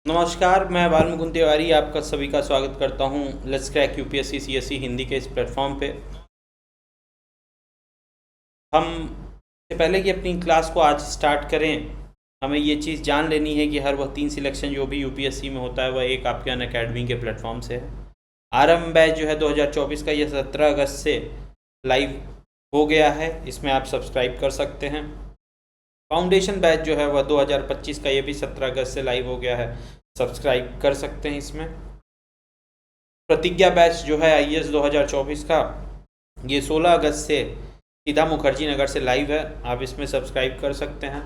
नमस्कार, मैं बालमुकुंद तिवारी आपका सभी का स्वागत करता हूं let's crack UPSC CSE Hindi के इस प्लेटफॉर्म पे। हम से पहले कि अपनी क्लास को आज स्टार्ट करें, हमें ये चीज़ जान लेनी है कि हर वह 3 सिलेक्शन जो भी यूपीएससी में होता है वह एक आपके अनअकैडमी के प्लेटफॉर्म से है। आरंभ बैच जो है 2024 का, यह 17 अगस्त से लाइव हो गया है, इसमें आप सब्सक्राइब कर सकते हैं। फाउंडेशन बैच जो है वह 2025 का, ये भी 17 अगस्त से लाइव हो गया है, सब्सक्राइब कर सकते हैं इसमें। प्रतिज्ञा बैच जो है आईएएस 2024 का, ये 16 अगस्त से सीधा मुखर्जी नगर से लाइव है, आप इसमें सब्सक्राइब कर सकते हैं।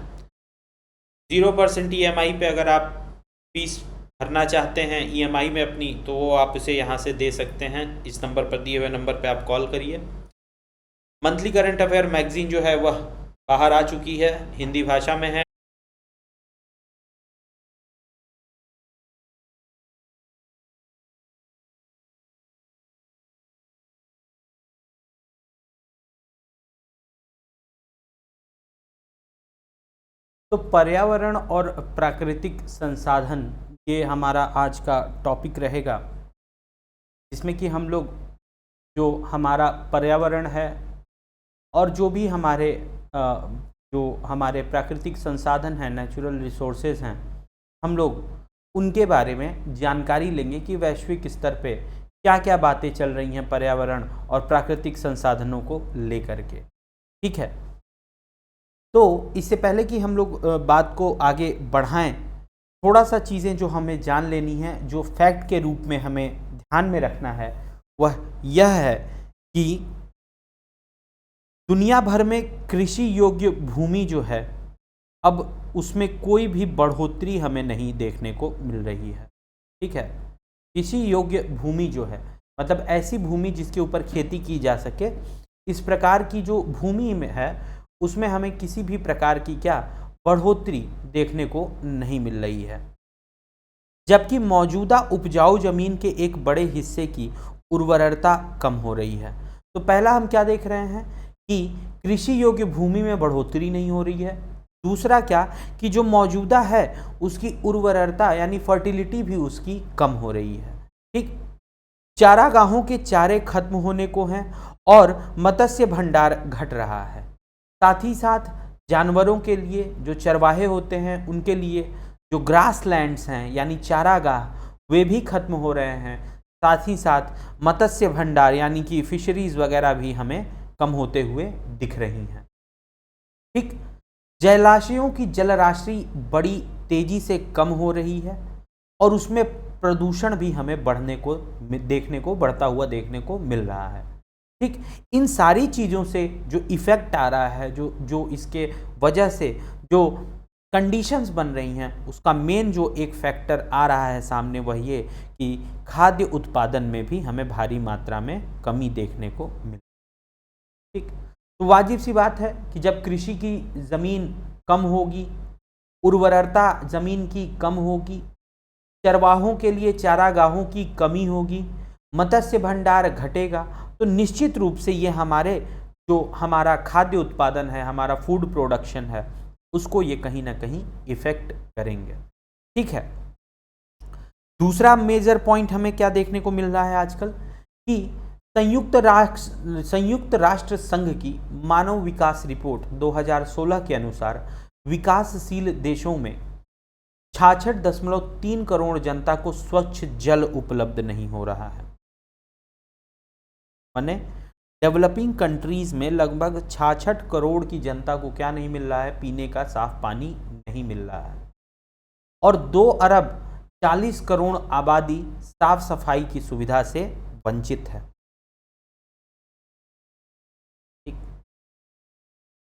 0% ईएमआई पे अगर आप फीस भरना चाहते हैं ईएमआई में अपनी, तो वो आप उसे यहाँ से दे सकते हैं। इस नंबर पर दिए हुए नंबर पे आप कॉल करिए। मंथली करंट अफेयर मैगजीन जो है वह बाहर आ चुकी है, हिंदी भाषा में है। तो पर्यावरण और प्राकृतिक संसाधन, ये हमारा आज का टॉपिक रहेगा, जिसमें कि हम लोग जो हमारा पर्यावरण है और जो भी हमारे प्राकृतिक संसाधन हैं, नेचुरल रिसोर्सेज हैं, हम लोग उनके बारे में जानकारी लेंगे कि वैश्विक स्तर पे क्या क्या बातें चल रही हैं पर्यावरण और प्राकृतिक संसाधनों को लेकर के। ठीक है, तो इससे पहले कि हम लोग बात को आगे बढ़ाएं, थोड़ा सा चीज़ें जो हमें जान लेनी है, जो फैक्ट के रूप में हमें ध्यान में रखना है, वह यह है कि दुनिया भर में कृषि योग्य भूमि जो है, अब उसमें कोई भी बढ़ोतरी हमें नहीं देखने को मिल रही है। ठीक है, कृषि योग्य भूमि जो है मतलब ऐसी भूमि जिसके ऊपर खेती की जा सके, इस प्रकार की जो भूमि में है उसमें हमें किसी भी प्रकार की बढ़ोतरी देखने को नहीं मिल रही है, जबकि मौजूदा उपजाऊ जमीन के एक बड़े हिस्से की उर्वरता कम हो रही है। तो पहला हम क्या देख रहे हैं कि कृषि योग्य भूमि में बढ़ोतरी नहीं हो रही है। दूसरा क्या कि जो मौजूदा है उसकी उर्वरता यानी फर्टिलिटी भी उसकी कम हो रही है। ठीक, चारागाहों के चारे खत्म होने को हैं और मत्स्य भंडार घट रहा है। साथ ही साथ जानवरों के लिए जो चरवाहे होते हैं उनके लिए जो ग्रास लैंड्स हैं यानी चारागाह, वे भी खत्म हो रहे हैं। साथ ही साथ मत्स्य भंडार यानी कि फिशरीज वगैरह भी हमें कम होते हुए दिख रही हैं। ठीक, जलाशयों की जलराशि बड़ी तेजी से कम हो रही है और उसमें प्रदूषण भी हमें बढ़ता हुआ देखने को मिल रहा है। ठीक, इन सारी चीज़ों से जो इफ़ेक्ट आ रहा है, जो इसके वजह से जो कंडीशंस बन रही हैं, उसका मेन जो एक फैक्टर आ रहा है सामने, वह ये कि खाद्य उत्पादन में भी हमें भारी मात्रा में कमी देखने को मिल। ठीक, तो वाजिब सी बात है कि जब कृषि की ज़मीन कम होगी, उर्वरता ज़मीन की कम होगी, चरवाहों के लिए चारागाहों की कमी होगी, मत्स्य भंडार घटेगा, तो निश्चित रूप से ये हमारा खाद्य उत्पादन है, हमारा फूड प्रोडक्शन है, उसको ये कहीं ना कहीं इफेक्ट करेंगे। ठीक है, दूसरा मेजर पॉइंट हमें क्या देखने को मिल रहा है आजकल कि संयुक्त राष्ट्र संघ की मानव विकास रिपोर्ट 2016 के अनुसार विकासशील देशों में 66.3 करोड़ जनता को स्वच्छ जल उपलब्ध नहीं हो रहा है। माने डेवलपिंग कंट्रीज में लगभग 66 करोड़ की जनता को क्या नहीं मिल रहा है, पीने का साफ पानी नहीं मिल रहा है। और 2 अरब 40 करोड़ आबादी साफ सफाई की सुविधा से वंचित है।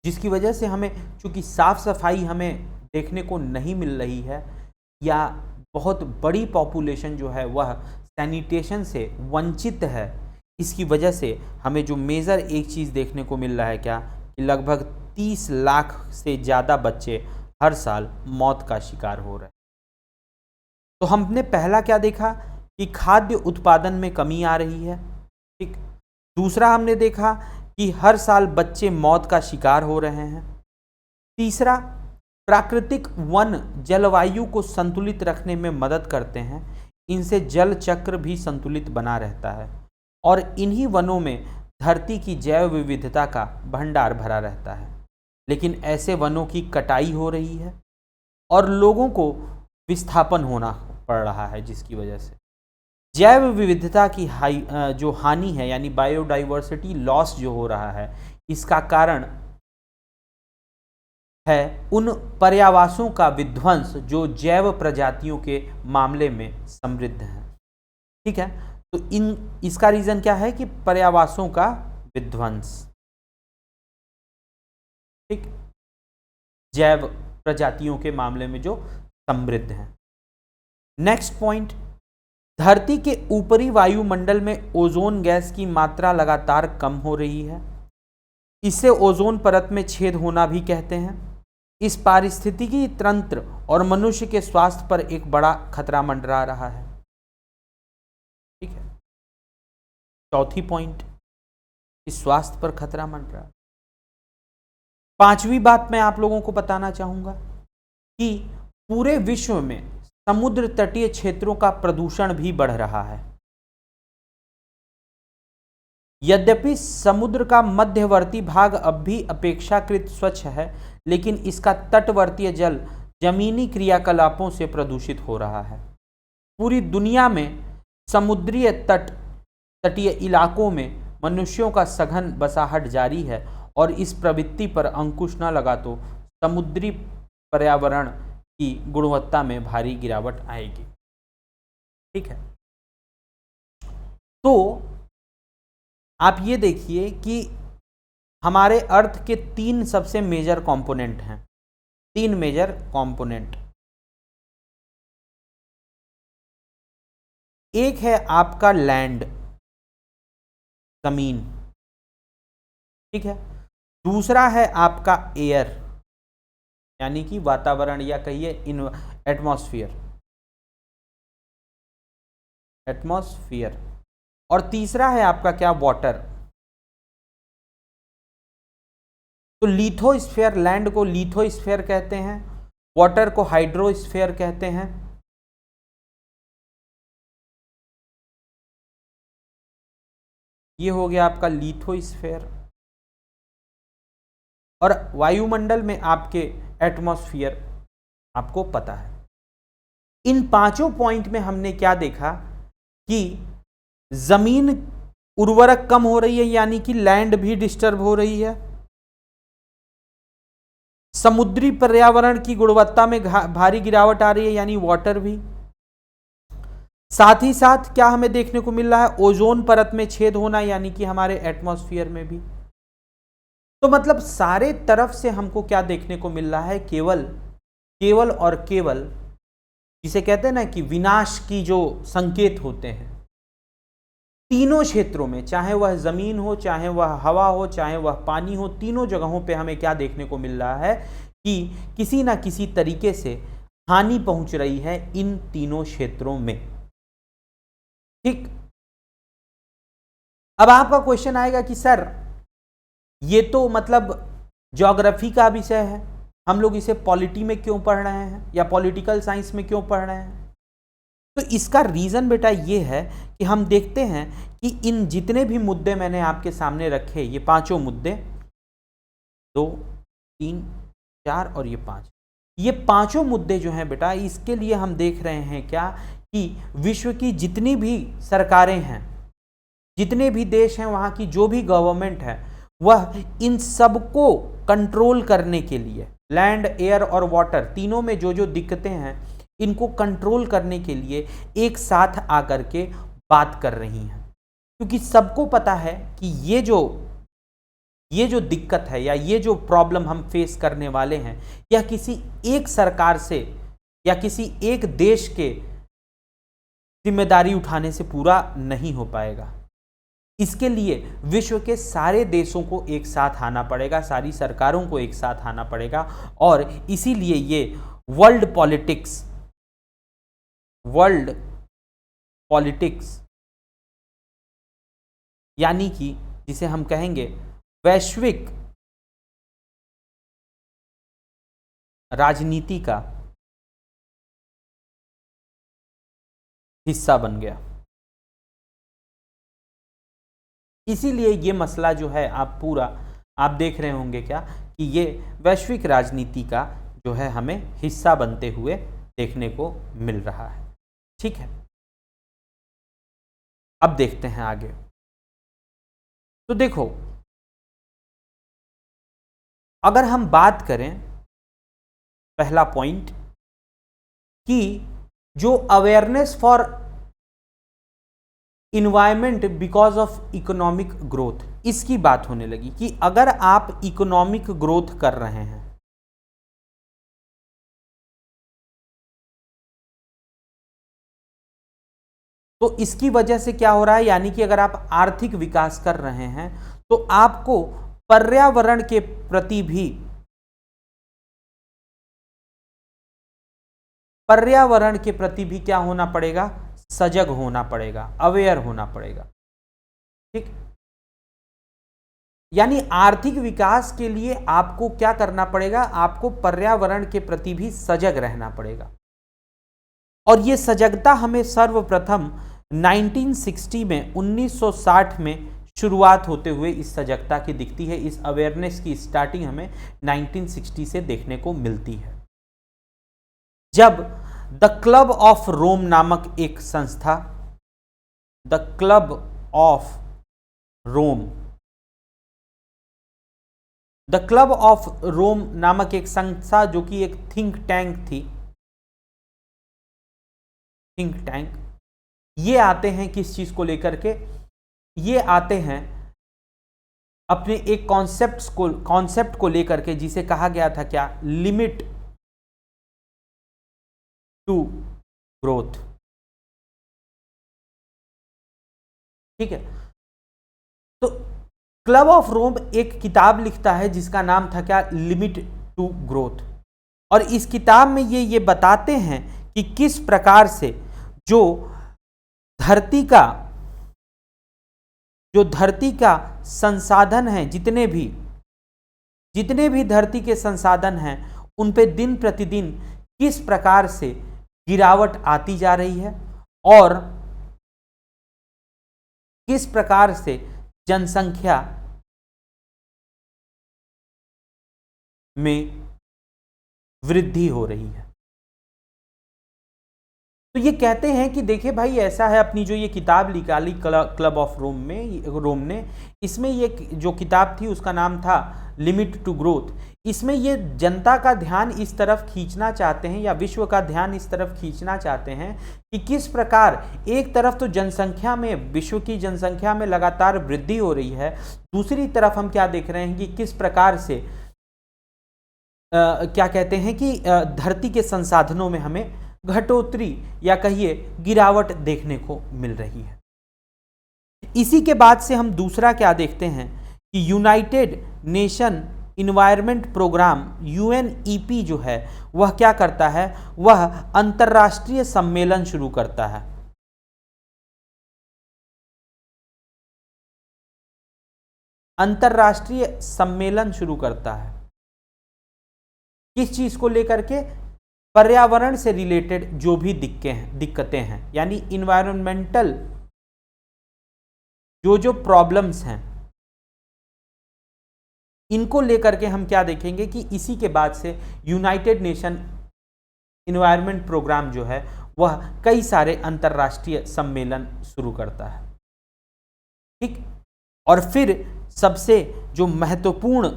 जिसकी वजह से हमें, चूंकि साफ सफाई हमें देखने को नहीं मिल रही है, या बहुत बड़ी पॉपुलेशन जो है वह सैनिटेशन से वंचित है, इसकी वजह से हमें जो मेजर एक चीज़ देखने को मिल रहा है क्या कि लगभग 30 लाख से ज़्यादा बच्चे हर साल मौत का शिकार हो रहे हैं। तो हमने पहला क्या देखा कि खाद्य उत्पादन में कमी आ रही है। ठीक, दूसरा हमने देखा कि हर साल बच्चे मौत का शिकार हो रहे हैं। तीसरा प्राकृतिक वन जलवायु को संतुलित रखने में मदद करते हैं। इनसे जल चक्र भी संतुलित बना रहता है और इन्हीं वनों में धरती की जैव विविधता का भंडार भरा रहता है। लेकिन ऐसे वनों की कटाई हो रही है और लोगों को विस्थापन होना पड़ रहा है, जिसकी वजह से जैव विविधता की जो हानि है, यानी बायोडाइवर्सिटी लॉस जो हो रहा है, इसका कारण है उन पर्यावासों का विध्वंस जो जैव प्रजातियों के मामले में समृद्ध है। ठीक है, तो इसका रीजन क्या है कि पर्यावासों का विध्वंस, ठीक, जैव प्रजातियों के मामले में जो समृद्ध है। नेक्स्ट पॉइंट, धरती के ऊपरी वायुमंडल में ओजोन गैस की मात्रा लगातार कम हो रही है। इसे ओजोन परत में छेद होना भी कहते हैं। इस पारिस्थितिकी तंत्र और मनुष्य के स्वास्थ्य पर एक बड़ा खतरा मंडरा रहा है। ठीक है, चौथी पॉइंट, इस स्वास्थ्य पर खतरा मंडरा। पांचवी बात मैं आप लोगों को बताना चाहूंगा कि पूरे विश्व में समुद्र तटीय क्षेत्रों का प्रदूषण भी बढ़ रहा है। यद्यपि समुद्र का मध्यवर्ती भाग अब भी अपेक्षाकृत स्वच्छ है, लेकिन इसका तटवर्तीय जल जमीनी क्रियाकलापों से प्रदूषित हो रहा है। पूरी दुनिया में समुद्रीय तटीय इलाकों में मनुष्यों का सघन बसाहट जारी है और इस प्रवृत्ति पर अंकुश न लगा तो समुद्री पर्यावरण की गुणवत्ता में भारी गिरावट आएगी। ठीक है, तो आप ये देखिए कि हमारे अर्थ के तीन सबसे मेजर कंपोनेंट हैं, तीन मेजर कंपोनेंट। एक है आपका लैंड, जमीन, ठीक है। दूसरा है आपका एयर, यानी कि वातावरण, या कहिए एटमॉस्फेयर। और तीसरा है आपका क्या, वाटर। तो लिथोस्फेयर, लैंड को लिथोस्फेयर कहते हैं, वाटर को हाइड्रोस्फेयर कहते हैं। ये हो गया आपका लिथोस्फेयर। और वायुमंडल में आपके एटमॉस्फेयर, आपको पता है। इन पांचों पॉइंट में हमने क्या देखा कि जमीन उर्वरक कम हो रही है, यानी कि लैंड भी डिस्टर्ब हो रही है। समुद्री पर्यावरण की गुणवत्ता में भारी गिरावट आ रही है, यानी वाटर भी। साथ ही साथ क्या हमें देखने को मिल रहा है, ओजोन परत में छेद होना, यानी कि हमारे एटमॉस्फेयर में भी। तो मतलब सारे तरफ से हमको क्या देखने को मिल रहा है, केवल और केवल, जिसे कहते हैं ना कि विनाश की जो संकेत होते हैं, तीनों क्षेत्रों में, चाहे वह जमीन हो, चाहे वह हवा हो, चाहे वह पानी हो, तीनों जगहों पे हमें क्या देखने को मिल रहा है कि किसी ना किसी तरीके से हानि पहुंच रही है इन तीनों क्षेत्रों में। ठीक, अब आपका क्वेश्चन आएगा कि सर ये तो मतलब ज्योग्राफी का विषय है, हम लोग इसे पॉलिटी में क्यों पढ़ रहे हैं या पॉलिटिकल साइंस में क्यों पढ़ रहे हैं? तो इसका रीजन बेटा ये है कि हम देखते हैं कि इन जितने भी मुद्दे मैंने आपके सामने रखे, ये पांचों मुद्दे, 2, 3, 4 और ये 5, ये पांचों मुद्दे जो हैं बेटा, इसके लिए हम देख रहे हैं क्या कि विश्व की जितनी भी सरकारें हैं, जितने भी देश हैं, वहां की जो भी गवर्नमेंट है, वह इन सबको कंट्रोल करने के लिए, लैंड, एयर और वाटर तीनों में जो जो दिक्कतें हैं, इनको कंट्रोल करने के लिए एक साथ आकर के बात कर रही हैं। क्योंकि सबको पता है कि ये जो दिक्कत है या ये जो प्रॉब्लम हम फेस करने वाले हैं, यह किसी एक सरकार से या किसी एक देश के जिम्मेदारी उठाने से पूरा नहीं हो पाएगा। इसके लिए विश्व के सारे देशों को एक साथ आना पड़ेगा, सारी सरकारों को एक साथ आना पड़ेगा, और इसीलिए ये वर्ल्ड पॉलिटिक्स यानी कि जिसे हम कहेंगे वैश्विक राजनीति का हिस्सा बन गया। इसीलिए ये मसला जो है आप देख रहे होंगे क्या कि ये वैश्विक राजनीति का जो है हमें हिस्सा बनते हुए देखने को मिल रहा है। ठीक है, अब देखते हैं आगे। तो देखो, अगर हम बात करें पहला पॉइंट कि जो awareness for environment because of economic growth, इसकी बात होने लगी कि अगर आप इकोनॉमिक ग्रोथ कर रहे हैं तो इसकी वजह से क्या हो रहा है, यानी कि अगर आप आर्थिक विकास कर रहे हैं तो आपको पर्यावरण के प्रति भी क्या होना पड़ेगा, सजग होना पड़ेगा, अवेयर होना पड़ेगा। ठीक, यानी आर्थिक विकास के लिए आपको क्या करना पड़ेगा, आपको पर्यावरण के प्रति भी सजग रहना पड़ेगा। और यह सजगता हमें सर्वप्रथम 1960 में 1960 में शुरुआत होते हुए इस सजगता की दिखती है। इस अवेयरनेस की स्टार्टिंग हमें 1960 से देखने को मिलती है, जब द क्लब ऑफ रोम नामक एक संस्था, द क्लब ऑफ रोम नामक एक संस्था जो कि एक थिंक टैंक, ये आते हैं किस चीज को लेकर के, ये आते हैं अपने एक कॉन्सेप्ट को लेकर के जिसे कहा गया था क्या, लिमिट टू ग्रोथ। ठीक है, तो क्लब ऑफ रोम एक किताब लिखता है जिसका नाम था क्या, लिमिट टू ग्रोथ। और इस किताब में ये बताते हैं कि किस प्रकार से जो धरती का संसाधन है, जितने भी धरती के संसाधन हैं उन पे दिन प्रतिदिन किस प्रकार से गिरावट आती जा रही है और किस प्रकार से जनसंख्या में वृद्धि हो रही है। तो ये कहते हैं कि देखिए भाई, ऐसा है, अपनी जो ये किताब निकाली क्लब ऑफ रोम ने, इसमें ये जो किताब थी उसका नाम था लिमिट टू ग्रोथ। इसमें ये जनता का ध्यान इस तरफ खींचना चाहते हैं या विश्व का ध्यान इस तरफ खींचना चाहते हैं कि किस प्रकार एक तरफ तो विश्व की जनसंख्या में लगातार वृद्धि हो रही है, दूसरी तरफ हम क्या देख रहे हैं कि किस प्रकार से क्या कहते हैं कि धरती के संसाधनों में हमें घटोतरी या कहिए गिरावट देखने को मिल रही है। इसी के बाद से हम दूसरा क्या देखते हैं कि united nation environment programme UNEP जो है वह क्या करता है, वह अंतर्राष्ट्रीय सम्मेलन शुरू करता है। अंतर्राष्ट्रीय सम्मेलन शुरू करता है किस चीज को लेकर के, पर्यावरण से रिलेटेड जो भी दिक्कतें हैं, यानी इन्वायरमेंटल जो प्रॉब्लम्स हैं, इनको लेकर के हम क्या देखेंगे कि इसी के बाद से यूनाइटेड नेशन इन्वायरमेंट प्रोग्राम जो है वह कई सारे अंतर्राष्ट्रीय सम्मेलन शुरू करता है। ठीक, और फिर सबसे जो महत्वपूर्ण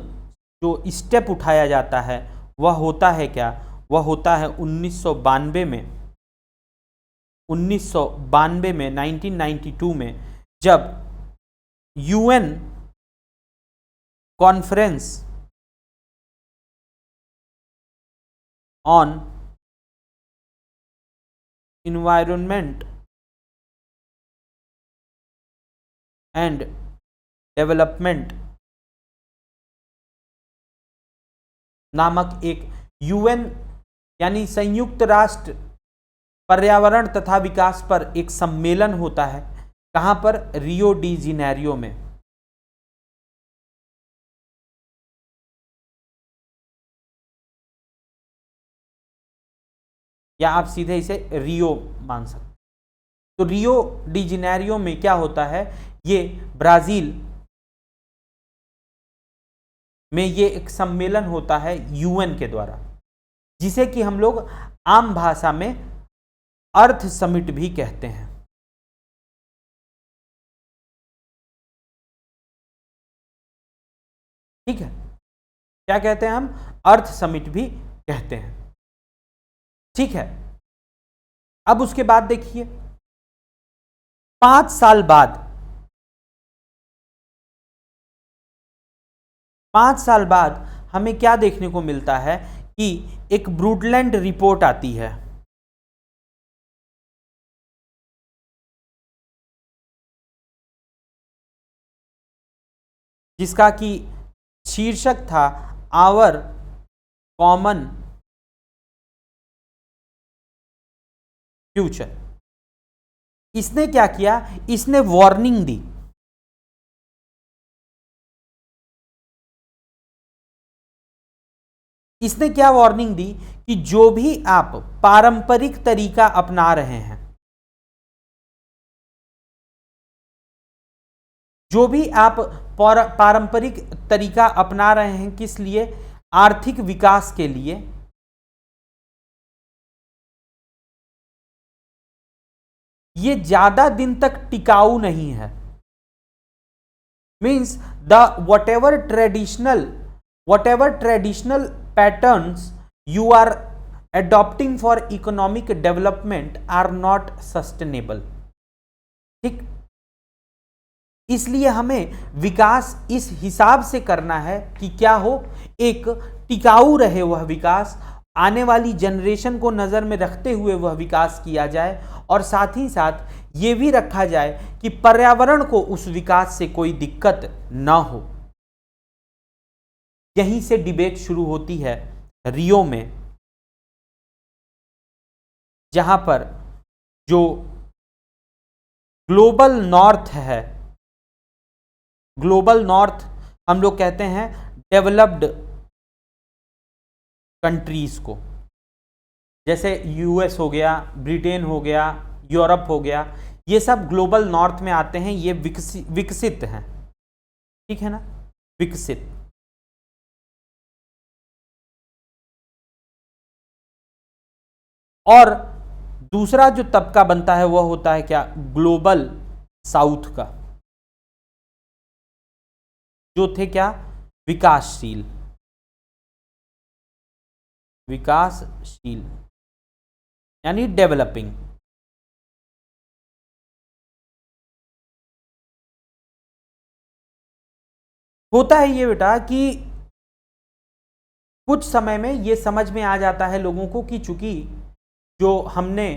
जो स्टेप उठाया जाता है वह होता है क्या, वह होता है 1992 में 1992 में, जब UN conference on environment and development नामक एक UN यानी संयुक्त राष्ट्र पर्यावरण तथा विकास पर एक सम्मेलन होता है। कहां पर, रियो डी जेनेरियो में। या आप सीधे इसे रियो मान सकते हैं। तो रियो डी जेनेरियो में क्या होता है, ये ब्राजील में ये एक सम्मेलन होता है यूएन के द्वारा, जिसे कि हम लोग आम भाषा में अर्थ समिट भी कहते हैं। ठीक है, क्या कहते हैं हम, अर्थ समिट भी कहते हैं। ठीक है, अब उसके बाद देखिए 5 साल बाद, 5 साल बाद हमें क्या देखने को मिलता है कि एक ब्रूडलैंड रिपोर्ट आती है। जिसका कि शीर्षक था आवर कॉमन फ्यूचर। इसने क्या किया, इसने वार्निंग दी। इसने क्या वार्निंग दी कि जो भी आप पारंपरिक तरीका अपना रहे हैं, जो भी आप पारंपरिक तरीका अपना रहे हैं, किस लिए, आर्थिक विकास के लिए, ये ज्यादा दिन तक टिकाऊ नहीं है। Means the whatever traditional patterns you are adopting for economic development are not sustainable। ठीक, इसलिए हमें विकास इस हिसाब से करना है कि क्या हो, एक टिकाऊ रहे वह विकास, आने वाली जनरेशन को नजर में रखते हुए वह विकास किया जाए, और साथ ही साथ ये भी रखा जाए कि पर्यावरण को उस विकास से कोई दिक्कत ना हो। यहीं से डिबेट शुरू होती है रियो में, जहां पर जो ग्लोबल नॉर्थ है, ग्लोबल नॉर्थ हम लोग कहते हैं डेवलप्ड कंट्रीज को, जैसे यूएस हो गया, ब्रिटेन हो गया, यूरोप हो गया, ये सब ग्लोबल नॉर्थ में आते हैं, ये विकसित हैं। ठीक है ना, विकसित। और दूसरा जो तबका बनता है वह होता है क्या, ग्लोबल साउथ का, जो थे क्या, विकासशील, विकासशील यानी डेवलपिंग। होता है ये बेटा कि कुछ समय में ये समझ में आ जाता है लोगों को कि चूंकि जो हमने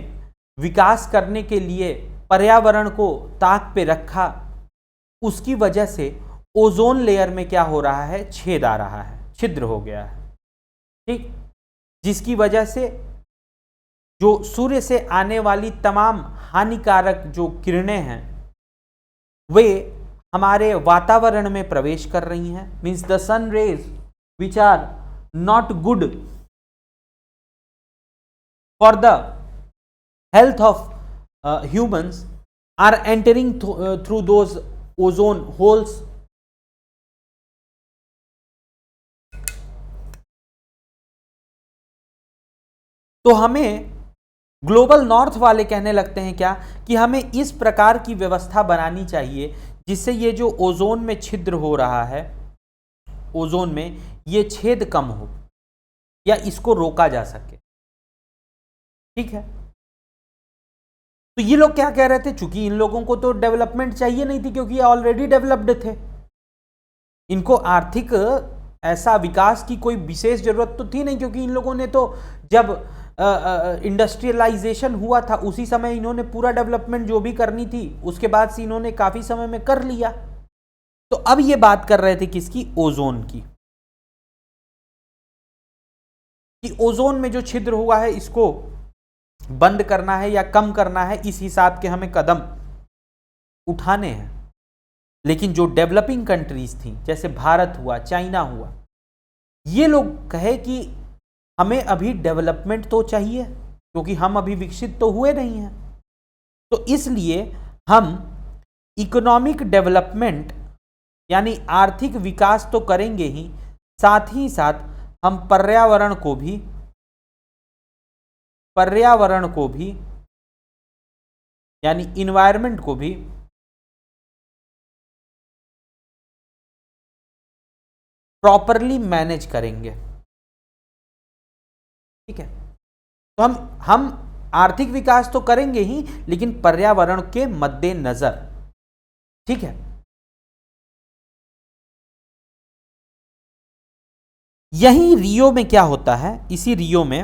विकास करने के लिए पर्यावरण को ताक पे रखा, उसकी वजह से ओजोन लेयर में क्या हो रहा है, छेद आ रहा है, छिद्र हो गया है। ठीक, जिसकी वजह से जो सूर्य से आने वाली तमाम हानिकारक जो किरणें हैं वे हमारे वातावरण में प्रवेश कर रही हैं। Means the sun rays which are not good for the health of humans are entering through those ozone holes. तो हमें ग्लोबल नॉर्थ वाले कहने लगते हैं क्या, कि हमें इस प्रकार की व्यवस्था बनानी चाहिए जिससे ये जो ओजोन में छिद्र हो रहा है, ओजोन में ये छेद कम हो या इसको रोका जा सके। ठीक है, तो ये लोग क्या कह रहे थे, चूंकि इन लोगों को तो डेवलपमेंट चाहिए नहीं थी क्योंकि ये ऑलरेडी डेवलप्ड थे, इनको आर्थिक ऐसा विकास की कोई विशेष जरूरत तो थी नहीं, क्योंकि इन लोगों ने तो जब इंडस्ट्रियलाइजेशन हुआ था उसी समय इन्होंने पूरा डेवलपमेंट जो भी करनी थी उसके बाद से इन्होंने काफी समय में कर लिया। तो अब ये बात कर रहे थे किसकी, ओजोन की, कि ओजोन में जो छिद्र हुआ है इसको बंद करना है या कम करना है, इस हिसाब के हमें कदम उठाने हैं। लेकिन जो डेवलपिंग कंट्रीज थी, जैसे भारत हुआ, चाइना हुआ, ये लोग कहे कि हमें अभी डेवलपमेंट तो चाहिए, क्योंकि हम अभी विकसित तो हुए नहीं हैं। तो इसलिए हम इकोनॉमिक डेवलपमेंट यानी आर्थिक विकास तो करेंगे ही, साथ ही साथ हम पर्यावरण को भी यानी इन्वायरमेंट को भी प्रॉपरली मैनेज करेंगे। ठीक है, तो हम आर्थिक विकास तो करेंगे ही, लेकिन पर्यावरण के मद्देनजर। ठीक है, यही रियो में क्या होता है, इसी रियो में,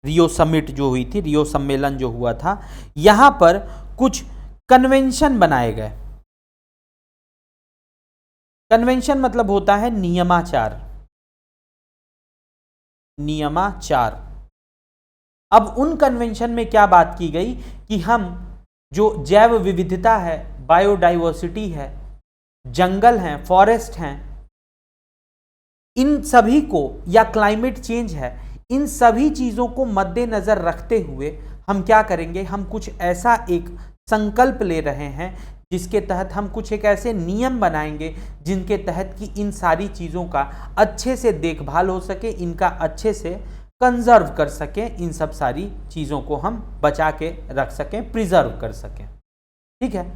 रियो समिट जो हुई थी, रियो सम्मेलन जो हुआ था, यहां पर कुछ कन्वेंशन बनाए गए। कन्वेंशन मतलब होता है नियमाचार। नियमाचार। अब उन कन्वेंशन में क्या बात की गई कि हम जो जैव विविधता है, बायोडाइवर्सिटी है, जंगल हैं, फॉरेस्ट हैं, इन सभी को, या क्लाइमेट चेंज है, इन सभी चीजों को मद्देनजर रखते हुए हम क्या करेंगे, हम कुछ ऐसा एक संकल्प ले रहे हैं जिसके तहत हम कुछ एक ऐसे नियम बनाएंगे जिनके तहत कि इन सारी चीजों का अच्छे से देखभाल हो सके, इनका अच्छे से कंजर्व कर सकें, इन सब सारी चीजों को हम बचा के रख सकें, प्रिजर्व कर सकें। ठीक है,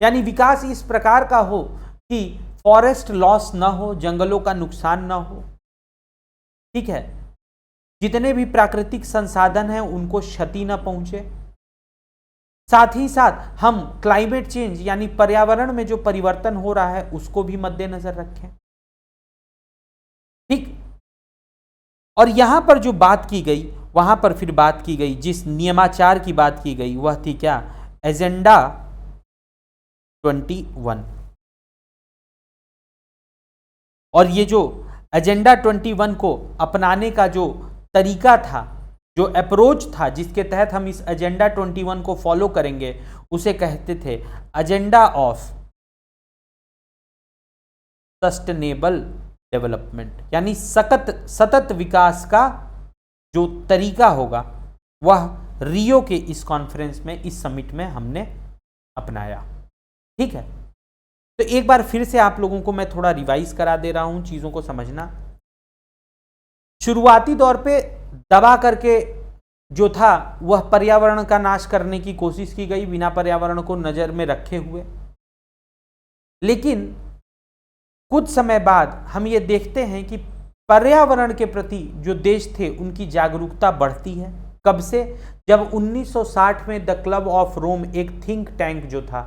यानी विकास इस प्रकार का हो कि फॉरेस्ट लॉस ना हो, जंगलों का नुकसान ना हो। ठीक है, जितने भी प्राकृतिक संसाधन हैं उनको क्षति ना पहुंचे। साथ ही साथ हम क्लाइमेट चेंज यानी पर्यावरण में जो परिवर्तन हो रहा है उसको भी मद्देनजर रखें। ठीक, और यहां पर जो बात की गई, वहां पर फिर बात की गई, जिस नियमाचार की बात की गई वह थी क्या, एजेंडा 21। और ये जो एजेंडा 21 को अपनाने का जो तरीका था, जो अप्रोच था, जिसके तहत हम इस एजेंडा 21 को फॉलो करेंगे, उसे कहते थे एजेंडा ऑफ सस्टेनेबल डेवलपमेंट, यानी सतत विकास का जो तरीका होगा वह रियो के इस कॉन्फ्रेंस में, इस समिट में हमने अपनाया। ठीक है, तो एक बार फिर से आप लोगों को मैं थोड़ा रिवाइज करा दे रहा हूं चीजों को समझना। शुरुआती दौर पे दबा करके जो था वह पर्यावरण का नाश करने की कोशिश की गई, बिना पर्यावरण को नजर में रखे हुए। लेकिन कुछ समय बाद हम ये देखते हैं कि पर्यावरण के प्रति जो देश थे उनकी जागरूकता बढ़ती है। कब से, जब 1960 में द क्लब ऑफ रोम, एक थिंक टैंक जो था,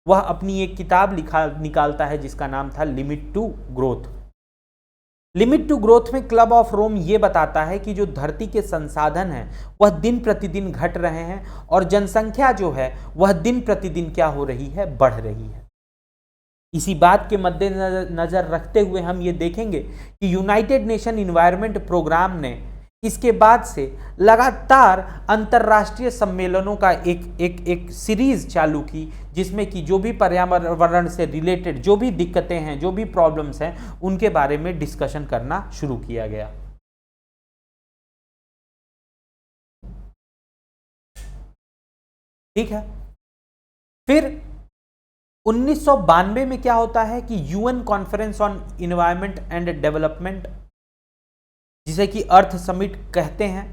वह अपनी एक किताब निकालता है जिसका नाम था limit to growth. Limit to growth में क्लब ऑफ रोम ये बताता है कि जो धरती के संसाधन हैं वह दिन प्रतिदिन घट रहे हैं और जनसंख्या जो है वह दिन प्रतिदिन क्या हो रही है, बढ़ रही है। इसी बात के मद्देनजर रखते हुए हम ये देखेंगे कि यूनाइटेड नेशन इन्वायरमेंट प्रोग्राम ने इसके बाद से लगातार अंतर्राष्ट्रीय सम्मेलनों का एक सीरीज चालू की, जिसमें कि जो भी पर्यावरण से रिलेटेड जो भी दिक्कतें हैं, जो भी प्रॉब्लम्स हैं, उनके बारे में डिस्कशन करना शुरू किया गया। ठीक है, फिर 1992 में क्या होता है कि UN conference on environment and development, जिसे कि अर्थ समिट कहते हैं,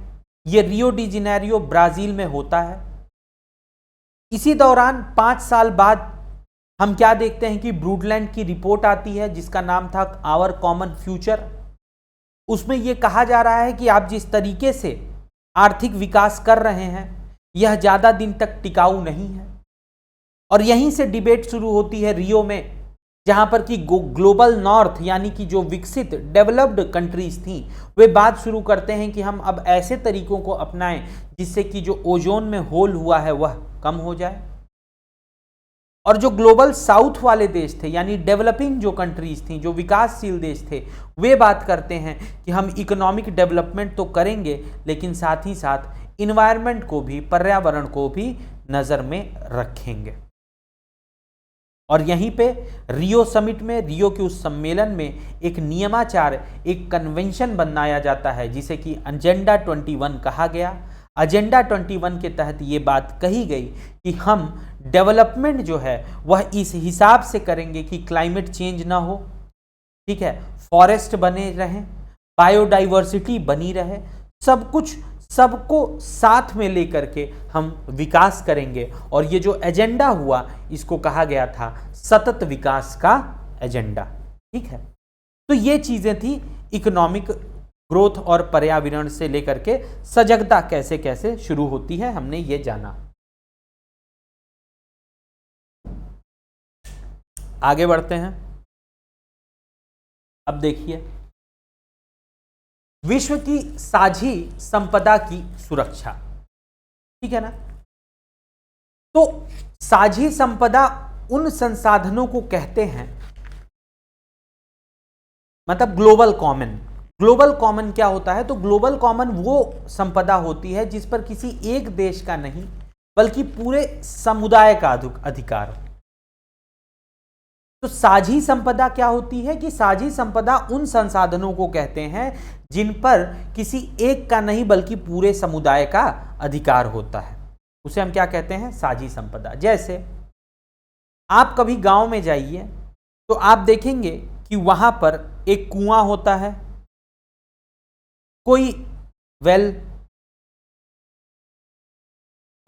ये रियो डी जेनेरियो ब्राजील में होता है। इसी दौरान 5 साल बाद हम क्या देखते हैं कि ब्रूडलैंड की रिपोर्ट आती है जिसका नाम था आवर कॉमन फ्यूचर। उसमें यह कहा जा रहा है कि आप जिस तरीके से आर्थिक विकास कर रहे हैं यह ज्यादा दिन तक टिकाऊ नहीं है। और यहीं से डिबेट शुरू होती है रियो में, जहां पर कि ग्लोबल नॉर्थ यानी कि जो विकसित डेवलप्ड कंट्रीज थी वे बात शुरू करते हैं कि हम अब ऐसे तरीकों को अपनाएं जिससे कि जो ओजोन में होल हुआ है वह कम हो जाए। और जो ग्लोबल साउथ वाले देश थे यानी डेवलपिंग जो कंट्रीज थी, जो विकासशील देश थे, वे बात करते हैं कि हम इकोनॉमिक डेवलपमेंट तो करेंगे लेकिन साथ ही साथ इन्वायरमेंट को भी, पर्यावरण को भी नजर में रखेंगे। और यहीं पे रियो समिट में, रियो के उस सम्मेलन में एक नियमाचार, एक कन्वेंशन बनाया जाता है जिसे कि एजेंडा 21 कहा गया। एजेंडा 21 के तहत ये बात कही गई कि हम डेवलपमेंट जो है वह इस हिसाब से करेंगे कि क्लाइमेट चेंज ना हो, ठीक है, फॉरेस्ट बने रहें, बायोडाइवर्सिटी बनी रहे, सब कुछ सबको साथ में लेकर के हम विकास करेंगे। और ये जो एजेंडा हुआ इसको कहा गया था सतत विकास का एजेंडा, ठीक है। तो ये चीजें थी इकोनॉमिक ग्रोथ और पर्यावरण से लेकर के सजगता कैसे कैसे शुरू होती है, हमने ये जाना। आगे बढ़ते हैं। अब देखिए, विश्व की साझी संपदा की सुरक्षा, ठीक है ना। तो साझी संपदा उन संसाधनों को कहते हैं, मतलब ग्लोबल कॉमन। ग्लोबल कॉमन क्या होता है? तो ग्लोबल कॉमन वो संपदा होती है जिस पर किसी एक देश का नहीं बल्कि पूरे समुदाय का अधिकार हो। तो साझी संपदा क्या होती है? कि साझी संपदा उन संसाधनों को कहते हैं जिन पर किसी एक का नहीं बल्कि पूरे समुदाय का अधिकार होता है, उसे हम क्या कहते हैं? साझी संपदा। जैसे आप कभी गांव में जाइए तो आप देखेंगे कि वहां पर एक कुआं होता है, कोई वेल,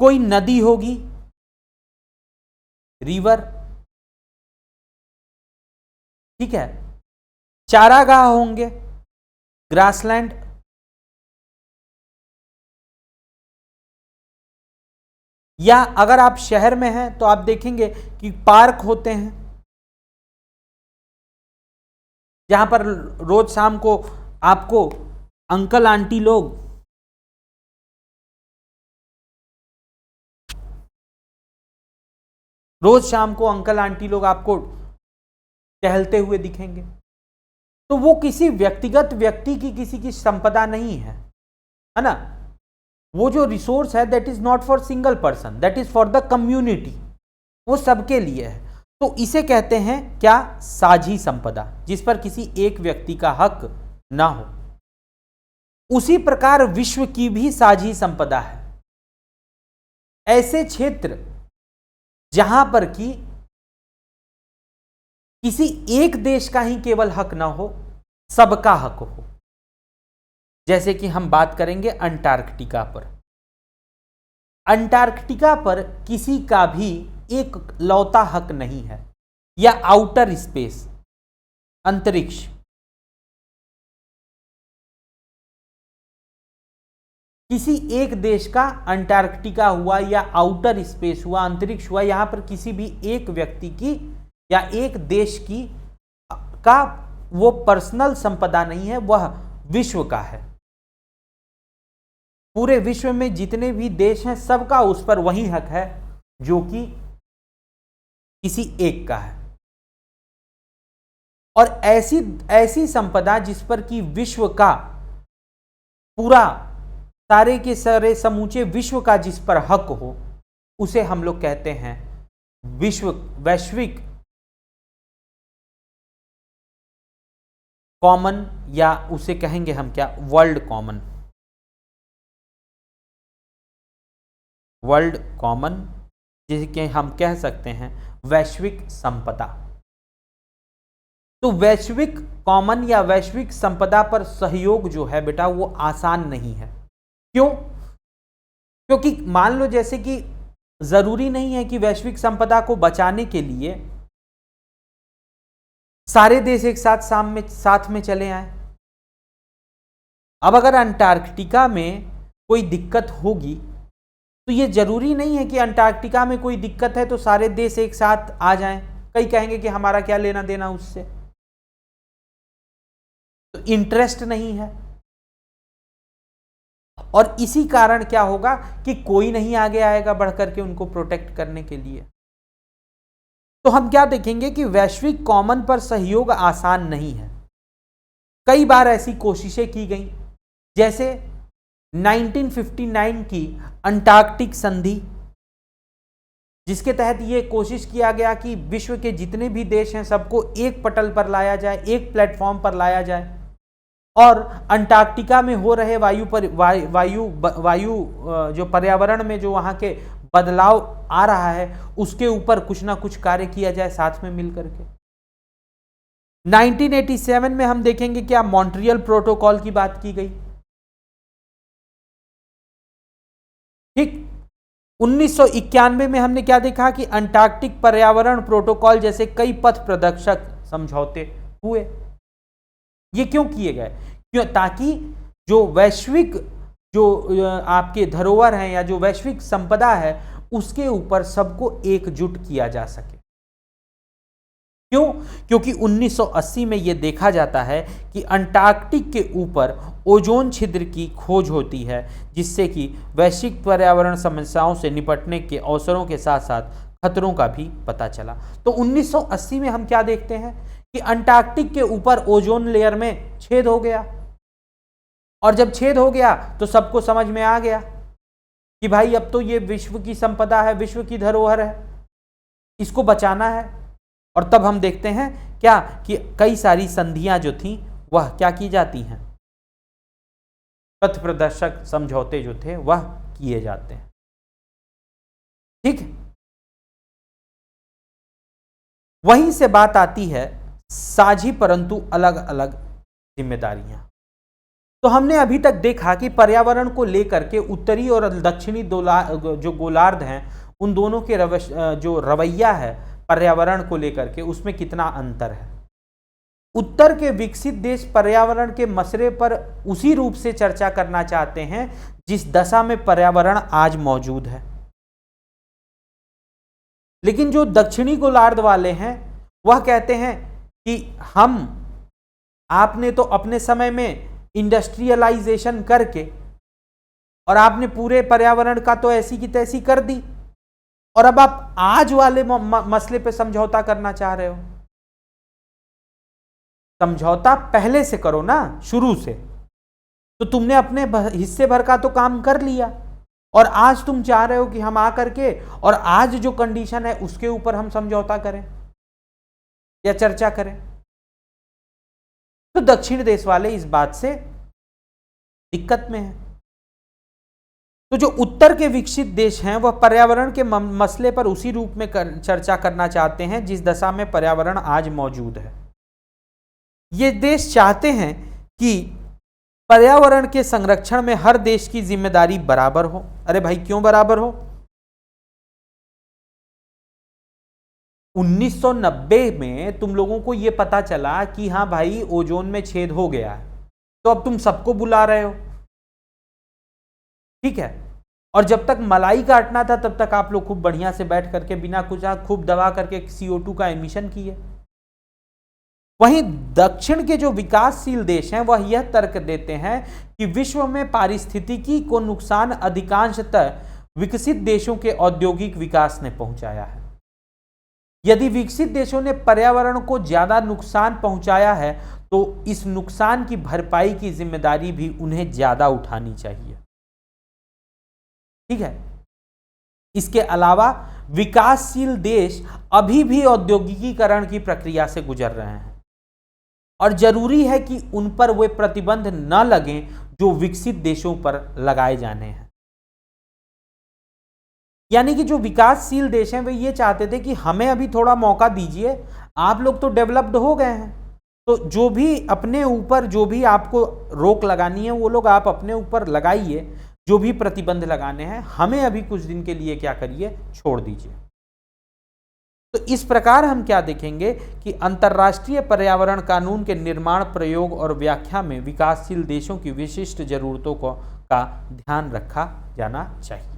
कोई नदी होगी, रिवर, ठीक है, चारागाह होंगे, ग्रासलैंड, या अगर आप शहर में हैं तो आप देखेंगे कि पार्क होते हैं जहां पर रोज शाम को आपको अंकल आंटी लोग आपको टहलते हुए दिखेंगे। तो वो किसी व्यक्तिगत व्यक्ति की किसी की संपदा नहीं है ना। वो जो रिसोर्स है that is not for single person, that is for the community, वो सबके लिए है। तो इसे कहते हैं क्या? साझी संपदा, जिस पर किसी एक व्यक्ति का हक ना हो। उसी प्रकार विश्व की भी साझी संपदा है। ऐसे क्षेत्र जहां पर कि किसी एक देश का ही केवल हक ना हो, सबका हक हो। जैसे कि हम बात करेंगे अंटार्कटिका पर। अंटार्कटिका पर किसी का भी एक लौता हक नहीं है, या आउटर स्पेस, अंतरिक्ष। किसी एक देश का अंटार्कटिका हुआ या आउटर स्पेस हुआ, अंतरिक्ष हुआ, यहां पर किसी भी एक व्यक्ति की या एक देश की का वो पर्सनल संपदा नहीं है, वह विश्व का है। पूरे विश्व में जितने भी देश हैं सबका उस पर वही हक है जो कि किसी एक का है। और ऐसी संपदा जिस पर कि विश्व का पूरा सारे के सारे समूचे विश्व का जिस पर हक हो, उसे हम लोग कहते हैं वैश्विक कॉमन, या उसे कहेंगे हम क्या? World common. वर्ल्ड कॉमन जिसे हम कह सकते हैं वैश्विक संपदा। तो वैश्विक कॉमन या वैश्विक संपदा पर सहयोग जो है बेटा वो आसान नहीं है। क्यों? क्योंकि मान लो जैसे कि जरूरी नहीं है कि वैश्विक संपदा को बचाने के लिए सारे देश एक साथ में चले आए। अब अगर अंटार्कटिका में कोई दिक्कत होगी तो ये जरूरी नहीं है कि अंटार्कटिका में कोई दिक्कत है तो सारे देश एक साथ आ जाएं। कई कहेंगे कि हमारा क्या लेना देना उससे, तो इंटरेस्ट नहीं है। और इसी कारण क्या होगा कि कोई नहीं आगे आएगा बढ़कर के उनको प्रोटेक्ट करने के लिए। तो हम क्या देखेंगे कि वैश्विक कॉमन पर सहयोग आसान नहीं है। कई बार ऐसी कोशिशें की गई, जैसे 1959 की अंटार्कटिक संधि, जिसके तहत यह कोशिश किया गया कि विश्व के जितने भी देश हैं सबको एक पटल पर लाया जाए, एक प्लेटफॉर्म पर लाया जाए। और अंटार्कटिका में हो रहे वायु जो पर्यावरण में जो वहां के बदलाव आ रहा है उसके ऊपर कुछ ना कुछ कार्य किया जाए साथ में मिलकर के। 1987 में हम देखेंगे क्या मॉन्ट्रियल प्रोटोकॉल की बात की गई। ठीक, 1991 में हमने क्या देखा कि अंटार्कटिक पर्यावरण प्रोटोकॉल जैसे कई पथ प्रदर्शक समझौते हुए। ये क्यों किए गए? क्यों? ताकि जो वैश्विक जो आपके धरोहर हैं या जो वैश्विक संपदा है उसके ऊपर सबको एकजुट किया जा सके। क्यों? क्योंकि 1980 में यह देखा जाता है कि अंटार्कटिक के ऊपर ओजोन छिद्र की खोज होती है जिससे कि वैश्विक पर्यावरण समस्याओं से निपटने के अवसरों के साथ साथ खतरों का भी पता चला। तो 1980 में हम क्या देखते हैं कि अंटार्कटिक के ऊपर ओजोन लेयर में छेद हो गया, और जब छेद हो गया तो सबको समझ में आ गया कि भाई अब तो ये विश्व की संपदा है, विश्व की धरोहर है, इसको बचाना है। और तब हम देखते हैं क्या कि कई सारी संधियां जो थी वह क्या की जाती हैं, पथ प्रदर्शक समझौते जो थे वह किए जाते हैं। ठीक, वहीं से बात आती है साझी परंतु अलग अलग जिम्मेदारियां। तो हमने अभी तक देखा कि पर्यावरण को लेकर के उत्तरी और दक्षिणी जो गोलार्ध हैं उन दोनों के जो रवैया है पर्यावरण को लेकर के उसमें कितना अंतर है। उत्तर के विकसित देश पर्यावरण के मसले पर उसी रूप से चर्चा करना चाहते हैं जिस दशा में पर्यावरण आज मौजूद है, लेकिन जो दक्षिणी गोलार्ध वाले हैं वह कहते हैं कि आपने तो अपने समय में इंडस्ट्रियलाइजेशन करके और आपने पूरे पर्यावरण का तो ऐसी की तैसी कर दी, और अब आप आज वाले मसले पे समझौता करना चाह रहे हो। समझौता पहले से करो ना, शुरू से। तो तुमने अपने हिस्से भर का तो काम कर लिया, और आज तुम चाह रहे हो कि हम आकर के और आज जो कंडीशन है उसके ऊपर हम समझौता करें या चर्चा करें। तो दक्षिण देश वाले इस बात से दिक्कत में हैं। तो जो उत्तर के विकसित देश हैं वह पर्यावरण के मसले पर उसी रूप में चर्चा करना चाहते हैं जिस दशा में पर्यावरण आज मौजूद है। ये देश चाहते हैं कि पर्यावरण के संरक्षण में हर देश की जिम्मेदारी बराबर हो। अरे भाई क्यों बराबर हो? 1990 में तुम लोगों को यह पता चला कि हाँ भाई ओजोन में छेद हो गया है, तो अब तुम सबको बुला रहे हो, ठीक है। और जब तक मलाई काटना था तब तक आप लोग खूब बढ़िया से बैठ करके बिना कुछ खूब दबा करके CO2 का एमिशन किए। वहीं दक्षिण के जो विकासशील देश हैं वह यह तर्क देते हैं कि विश्व में पारिस्थितिकी को नुकसान अधिकांशतः विकसित देशों के औद्योगिक विकास ने पहुंचाया है। यदि विकसित देशों ने पर्यावरण को ज्यादा नुकसान पहुंचाया है तो इस नुकसान की भरपाई की जिम्मेदारी भी उन्हें ज्यादा उठानी चाहिए, ठीक है। इसके अलावा विकासशील देश अभी भी औद्योगिकीकरण की प्रक्रिया से गुजर रहे हैं और जरूरी है कि उन पर वे प्रतिबंध न लगें जो विकसित देशों पर लगाए जाने हैं। यानी कि जो विकासशील देश हैं वे ये चाहते थे कि हमें अभी थोड़ा मौका दीजिए, आप लोग तो डेवलप्ड हो गए हैं, तो जो भी अपने ऊपर जो भी आपको रोक लगानी है वो लोग आप अपने ऊपर लगाइए, जो भी प्रतिबंध लगाने हैं हमें अभी कुछ दिन के लिए क्या करिए, छोड़ दीजिए। तो इस प्रकार हम क्या देखेंगे कि अंतर्राष्ट्रीय पर्यावरण कानून के निर्माण, प्रयोग और व्याख्या में विकासशील देशों की विशिष्ट जरूरतों का ध्यान रखा जाना चाहिए।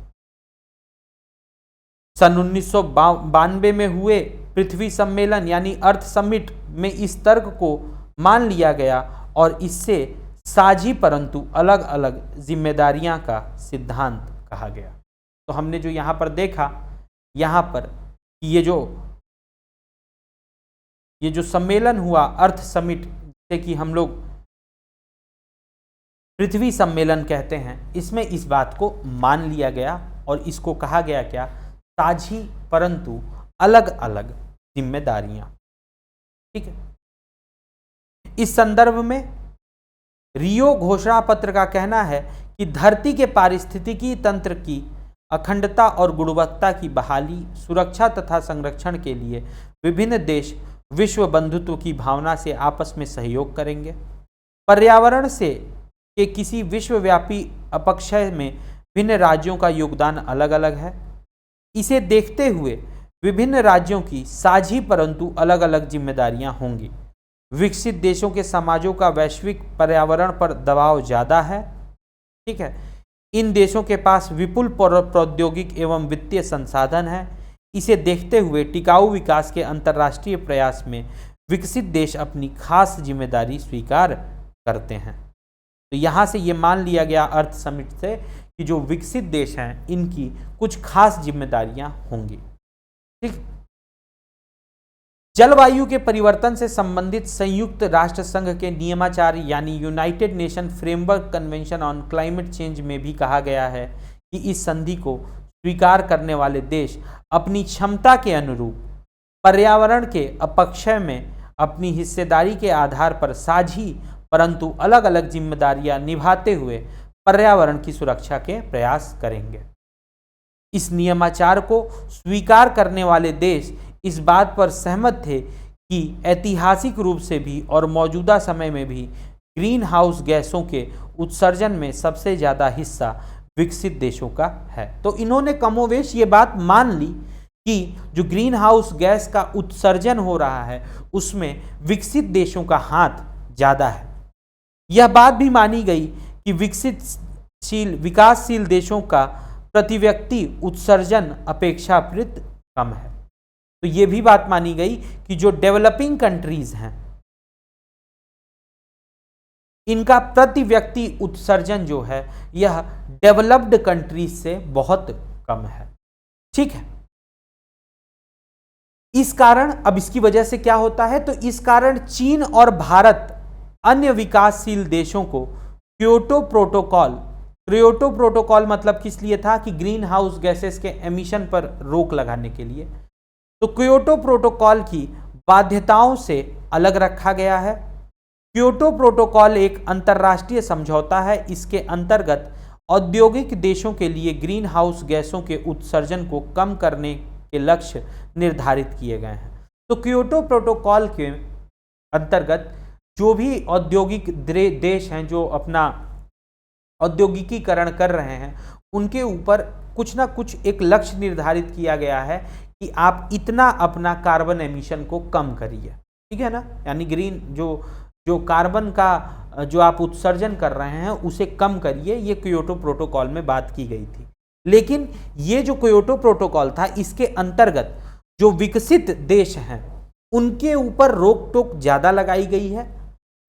सन 1992 में हुए पृथ्वी सम्मेलन यानी अर्थ समिट में इस तर्क को मान लिया गया और इससे साझी परंतु अलग अलग जिम्मेदारियां का सिद्धांत कहा गया। तो हमने जो यहां पर देखा, यहां पर ये जो सम्मेलन हुआ अर्थ समिट, जिसे कि हम लोग पृथ्वी सम्मेलन कहते हैं, इसमें इस बात को मान लिया गया और इसको कहा गया क्या, साझी परंतु अलग अलग जिम्मेदारियां, ठीक है। इस संदर्भ में रियो घोषणा पत्र का कहना है कि धरती के पारिस्थितिकी तंत्र की अखंडता और गुणवत्ता की बहाली, सुरक्षा तथा संरक्षण के लिए विभिन्न देश विश्व बंधुत्व की भावना से आपस में सहयोग करेंगे। पर्यावरण से के किसी विश्वव्यापी अपक्षय में भिन्न राज्यों का योगदान अलग अलग है। इसे देखते हुए विभिन्न राज्यों की साझी परंतु अलग अलग जिम्मेदारियां होंगी। विकसित देशों के समाजों का वैश्विक पर्यावरण पर दबाव ज़्यादा है। ठीक है, इन देशों के पास विपुल प्रौद्योगिक एवं वित्तीय संसाधन है। इसे देखते हुए टिकाऊ विकास के अंतर्राष्ट्रीय प्रयास में विकसित देश अपनी खास जिम्मेदारी स्वीकार करते हैं। तो यहाँ से ये मान लिया गया अर्थ समिट से कि जो विकसित देश हैं इनकी कुछ खास जिम्मेदारियां होंगी। ठीक, जलवायु के परिवर्तन से संबंधित संयुक्त राष्ट्र संघ के नियमाचार यानी United nation framework convention on climate change में भी कहा गया है कि इस संधि को स्वीकार करने वाले देश अपनी क्षमता के अनुरूप पर्यावरण के अपक्षय में अपनी हिस्सेदारी के आधार पर साझी परंतु अलग अलग जिम्मेदारियां निभाते हुए पर्यावरण की सुरक्षा के प्रयास करेंगे। इस नियमाचार को स्वीकार करने वाले देश इस बात पर सहमत थे कि ऐतिहासिक रूप से भी और मौजूदा समय में भी ग्रीन हाउस गैसों के उत्सर्जन में सबसे ज़्यादा हिस्सा विकसित देशों का है। तो इन्होंने कमोवेश ये बात मान ली कि जो ग्रीन हाउस गैस का उत्सर्जन हो रहा है उसमें विकसित देशों का हाथ ज़्यादा है। यह बात भी मानी गई कि विकासशील देशों का प्रति व्यक्ति उत्सर्जन अपेक्षाकृत कम है। तो ये भी बात मानी गई कि जो डेवलपिंग कंट्रीज हैं इनका प्रति व्यक्ति उत्सर्जन जो है यह डेवलप्ड कंट्रीज से बहुत कम है। ठीक है, इस कारण अब इसकी वजह से क्या होता है, तो इस कारण चीन और भारत अन्य विकासशील देशों को क्योटो प्रोटोकॉल मतलब किस लिए था कि ग्रीन हाउस गैसेस के एमिशन पर रोक लगाने के लिए, तो क्योटो प्रोटोकॉल की बाध्यताओं से अलग रखा गया है। क्योटो प्रोटोकॉल एक अंतर्राष्ट्रीय समझौता है। इसके अंतर्गत औद्योगिक देशों के लिए ग्रीन हाउस गैसों के उत्सर्जन को कम करने के लक्ष्य निर्धारित किए गए हैं। तो क्योटो प्रोटोकॉल के अंतर्गत जो भी औद्योगिक देश हैं जो अपना औद्योगिकीकरण कर रहे हैं उनके ऊपर कुछ ना कुछ एक लक्ष्य निर्धारित किया गया है कि आप इतना अपना कार्बन एमिशन को कम करिए। ठीक है ना, यानी ग्रीन जो कार्बन का जो आप उत्सर्जन कर रहे हैं उसे कम करिए, ये क्योटो प्रोटोकॉल में बात की गई थी। लेकिन ये जो क्योटो प्रोटोकॉल था इसके अंतर्गत जो विकसित देश हैं उनके ऊपर रोक टोक ज़्यादा लगाई गई है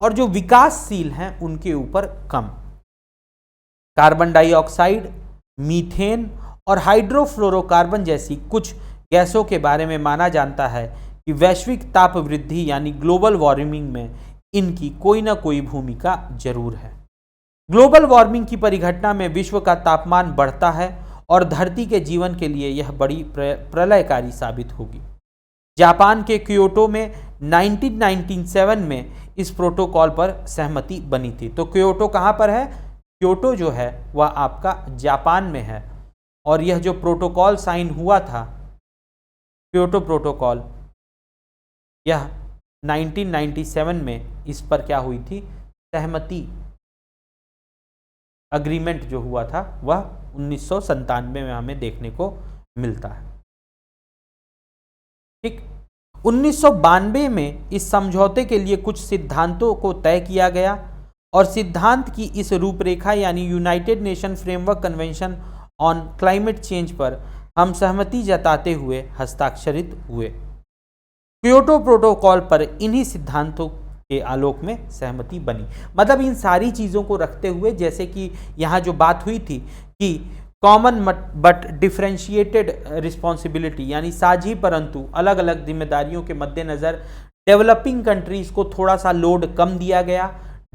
और जो विकासशील हैं उनके ऊपर कम। कार्बन डाइऑक्साइड, मीथेन और हाइड्रोफ्लोरोकार्बन जैसी कुछ गैसों के बारे में माना जाता है कि वैश्विक ताप वृद्धि यानी ग्लोबल वार्मिंग में इनकी कोई ना कोई भूमिका जरूर है। ग्लोबल वार्मिंग की परिघटना में विश्व का तापमान बढ़ता है और धरती के जीवन के लिए यह बड़ी प्रलयकारी साबित होगी। जापान के क्योटो में 1997 में इस प्रोटोकॉल पर सहमति बनी थी। तो क्योटो कहाँ पर है? क्योटो जो है वह आपका जापान में है और यह जो प्रोटोकॉल साइन हुआ था क्योटो प्रोटोकॉल, यह 1997 में इस पर क्या हुई थी, सहमति अग्रीमेंट जो हुआ था वह 1997 में हमें देखने को मिलता है। ठीक, 1992 में इस समझौते के लिए कुछ सिद्धांतों को तय किया गया और सिद्धांत की इस रूपरेखा यानी United nation framework convention on climate change पर हम सहमति जताते हुए हस्ताक्षरित हुए। क्योटो प्रोटोकॉल पर इन्हीं सिद्धांतों के आलोक में सहमति बनी। मतलब इन सारी चीज़ों को रखते हुए, जैसे कि यहाँ जो बात हुई थी कि कॉमन बट डिफरेंशिएटेड रिस्पॉन्सिबिलिटी यानी साझी परंतु अलग अलग जिम्मेदारियों के मद्देनज़र डेवलपिंग कंट्रीज़ को थोड़ा सा लोड कम दिया गया।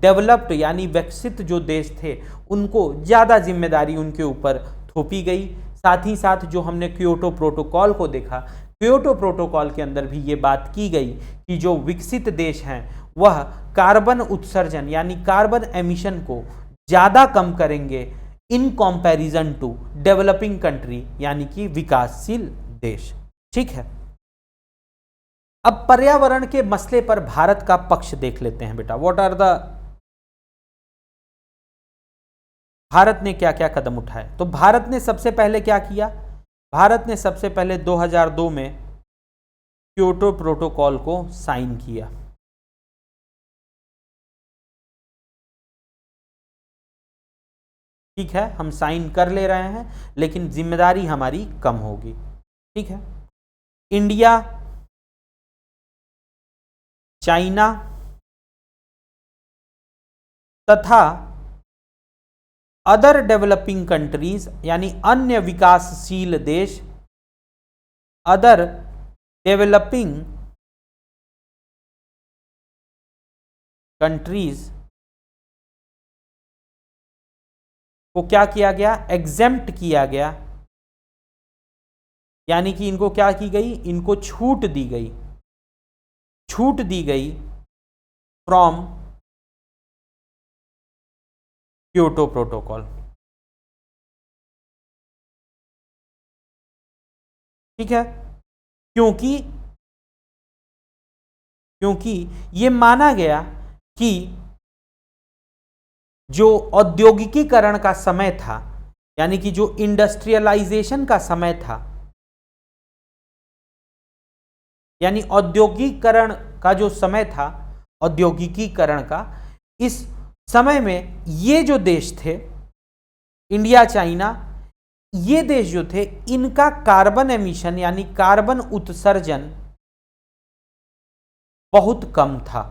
डेवलप्ड यानी विकसित जो देश थे उनको ज़्यादा जिम्मेदारी उनके ऊपर थोपी गई। साथ ही साथ जो हमने क्योटो प्रोटोकॉल को देखा, क्योटो प्रोटोकॉल के अंदर भी ये बात की गई कि जो विकसित देश हैं वह कार्बन उत्सर्जन यानी कार्बन एमिशन को ज़्यादा कम करेंगे in comparison to developing country यानी कि विकासशील देश। ठीक है, अब पर्यावरण के मसले पर भारत का पक्ष देख लेते हैं बेटा। व्हाट आर द, भारत ने क्या क्या कदम उठाए? तो भारत ने सबसे पहले क्या किया? भारत ने सबसे पहले 2002 में क्योटो प्रोटोकॉल को साइन किया। ठीक है, हम साइन कर ले रहे हैं लेकिन जिम्मेदारी हमारी कम होगी। ठीक है, इंडिया, चाइना तथा अदर डेवलपिंग कंट्रीज यानी अन्य विकासशील देश, अदर डेवलपिंग कंट्रीज को क्या किया गया? एग्जेम्प्ट किया गया, यानी कि इनको क्या की गई? इनको छूट दी गई, छूट दी गई फ्रॉम क्योटो प्रोटोकॉल। ठीक है, क्योंकि ये माना गया कि जो औद्योगिकीकरण का समय था यानी कि जो इंडस्ट्रियलाइजेशन का समय था, यानी औद्योगिकीकरण का जो समय था, औद्योगिकीकरण का, इस समय में ये जो देश थे इंडिया, चाइना, ये देश जो थे इनका कार्बन एमिशन यानी कार्बन उत्सर्जन बहुत कम था।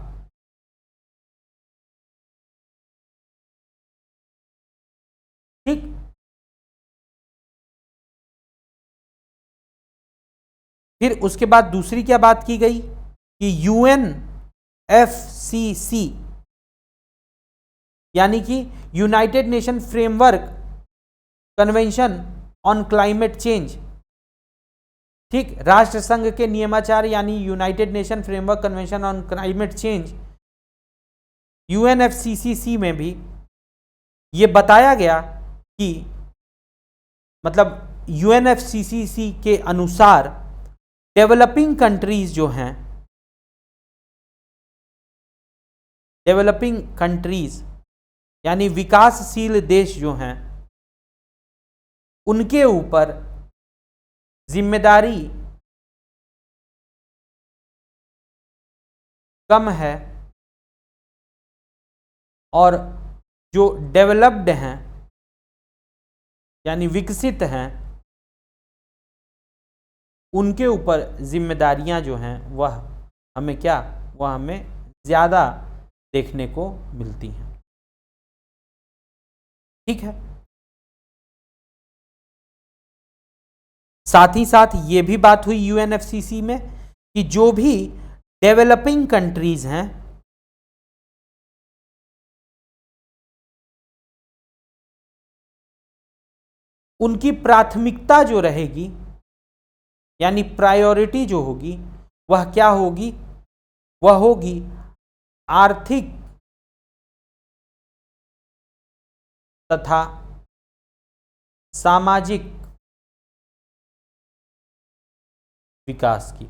ठीक, फिर उसके बाद दूसरी क्या बात की गई कि UNFCCC यानी कि united nation framework convention on climate change, ठीक, राष्ट्र संघ के नियमाचार यानी United nation framework convention on climate change, UNFCCC में भी ये बताया गया कि मतलब UNFCCC के अनुसार डेवलपिंग कंट्रीज जो हैं, डेवलपिंग कंट्रीज यानी विकासशील देश जो हैं, उनके ऊपर जिम्मेदारी कम है और जो डेवलप्ड हैं यानी विकसित हैं उनके ऊपर जिम्मेदारियां जो हैं वह हमें क्या, वह हमें ज़्यादा देखने को मिलती हैं। ठीक है, साथ ही साथ ये भी बात हुई UNFCCC में कि जो भी डेवलपिंग कंट्रीज हैं उनकी प्राथमिकता जो रहेगी यानी प्रायोरिटी जो होगी वह क्या होगी? वह होगी आर्थिक तथा सामाजिक विकास की।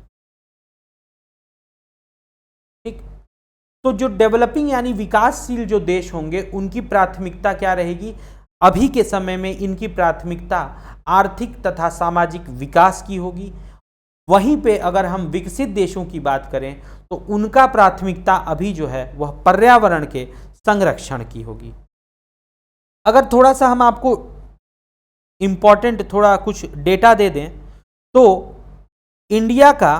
ठीक, तो जो डेवलपिंग यानी विकासशील जो देश होंगे उनकी प्राथमिकता क्या रहेगी? अभी के समय में इनकी प्राथमिकता आर्थिक तथा सामाजिक विकास की होगी। वहीं पे अगर हम विकसित देशों की बात करें तो उनका प्राथमिकता अभी जो है वह पर्यावरण के संरक्षण की होगी। अगर थोड़ा सा हम आपको इंपॉर्टेंट थोड़ा कुछ डेटा दे दें तो इंडिया का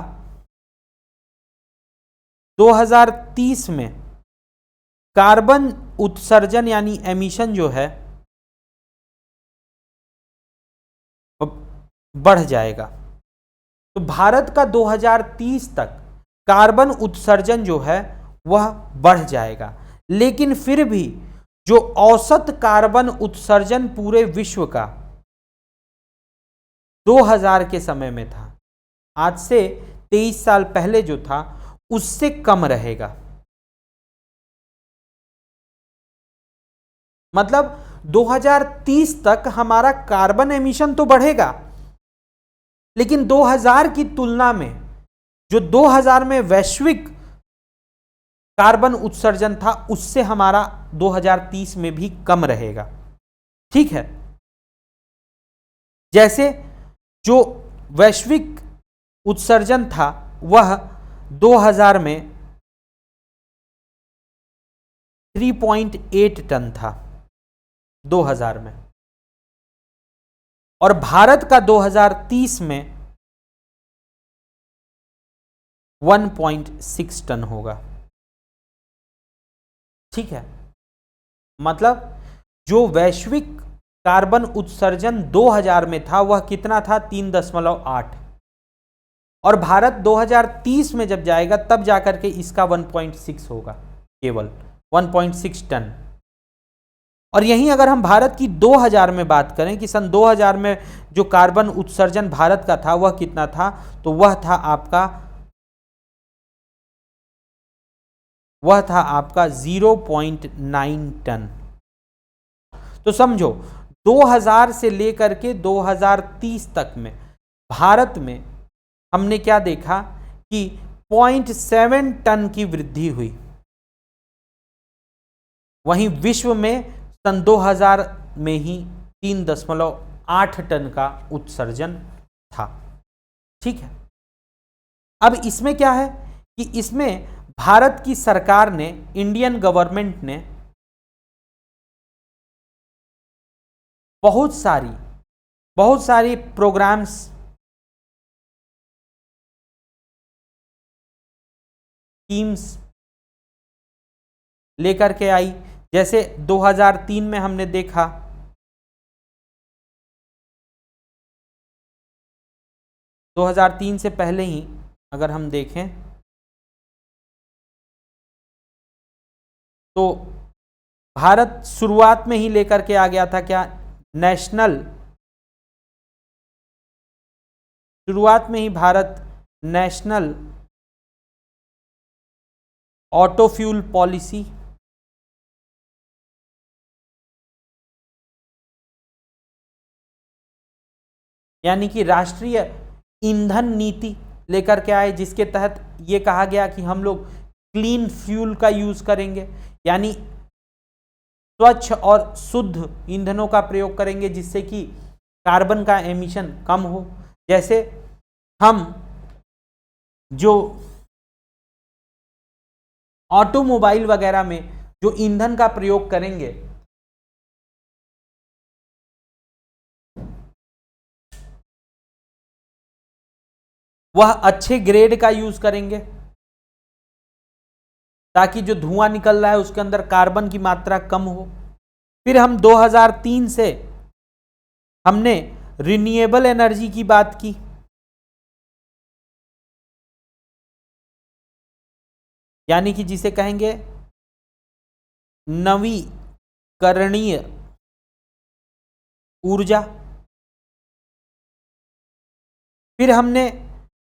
2030 में कार्बन उत्सर्जन यानी एमिशन जो है बढ़ जाएगा। तो भारत का 2030 तक कार्बन उत्सर्जन जो है वह बढ़ जाएगा, लेकिन फिर भी जो औसत कार्बन उत्सर्जन पूरे विश्व का 2000 के समय में था, आज से 23 साल पहले जो था उससे कम रहेगा। मतलब 2030 तक हमारा कार्बन एमिशन तो बढ़ेगा, लेकिन 2000 की तुलना में जो 2000 में वैश्विक कार्बन उत्सर्जन था उससे हमारा 2030 में भी कम रहेगा। ठीक है, जैसे जो वैश्विक उत्सर्जन था वह 2000 में 3.8 टन था 2000 में, और भारत का 2030 में 1.6 टन होगा। ठीक है, मतलब जो वैश्विक कार्बन उत्सर्जन 2000 में था वह कितना था, 3.8, और भारत 2030 में जब जाएगा तब जाकर के इसका 1.6 होगा, केवल 1.6 टन। और यहीं अगर हम भारत की 2000 में बात करें कि सन 2000 में जो कार्बन उत्सर्जन भारत का था वह कितना था, तो वह था आपका 0.9 टन। तो समझो 2000 से लेकर के 2030 तक में भारत में हमने क्या देखा कि 0.7 टन की वृद्धि हुई, वहीं विश्व में सन 2000 में ही 3.8 टन का उत्सर्जन था। ठीक है, अब इसमें क्या है कि इसमें भारत की सरकार ने, इंडियन गवर्नमेंट ने बहुत सारी प्रोग्राम्स स्कीम्स लेकर के आई। जैसे 2003 में हमने देखा, दो 2003 से पहले ही अगर हम देखें तो भारत शुरुआत में ही लेकर के आ गया था क्या, शुरुआत में ही Bharat national auto fuel policy, यानी कि राष्ट्रीय ईंधन नीति लेकर के आए, जिसके तहत ये कहा गया कि हम लोग क्लीन फ्यूल का यूज करेंगे, यानी स्वच्छ और शुद्ध ईंधनों का प्रयोग करेंगे जिससे कि कार्बन का एमिशन कम हो। जैसे हम जो ऑटोमोबाइल वगैरह में जो ईंधन का प्रयोग करेंगे वह अच्छे ग्रेड का यूज करेंगे ताकि जो धुआं निकल रहा है उसके अंदर कार्बन की मात्रा कम हो। फिर हम 2003 से हमने रिन्यूएबल एनर्जी की बात की, यानी कि जिसे कहेंगे नवीकरणीय ऊर्जा। फिर हमने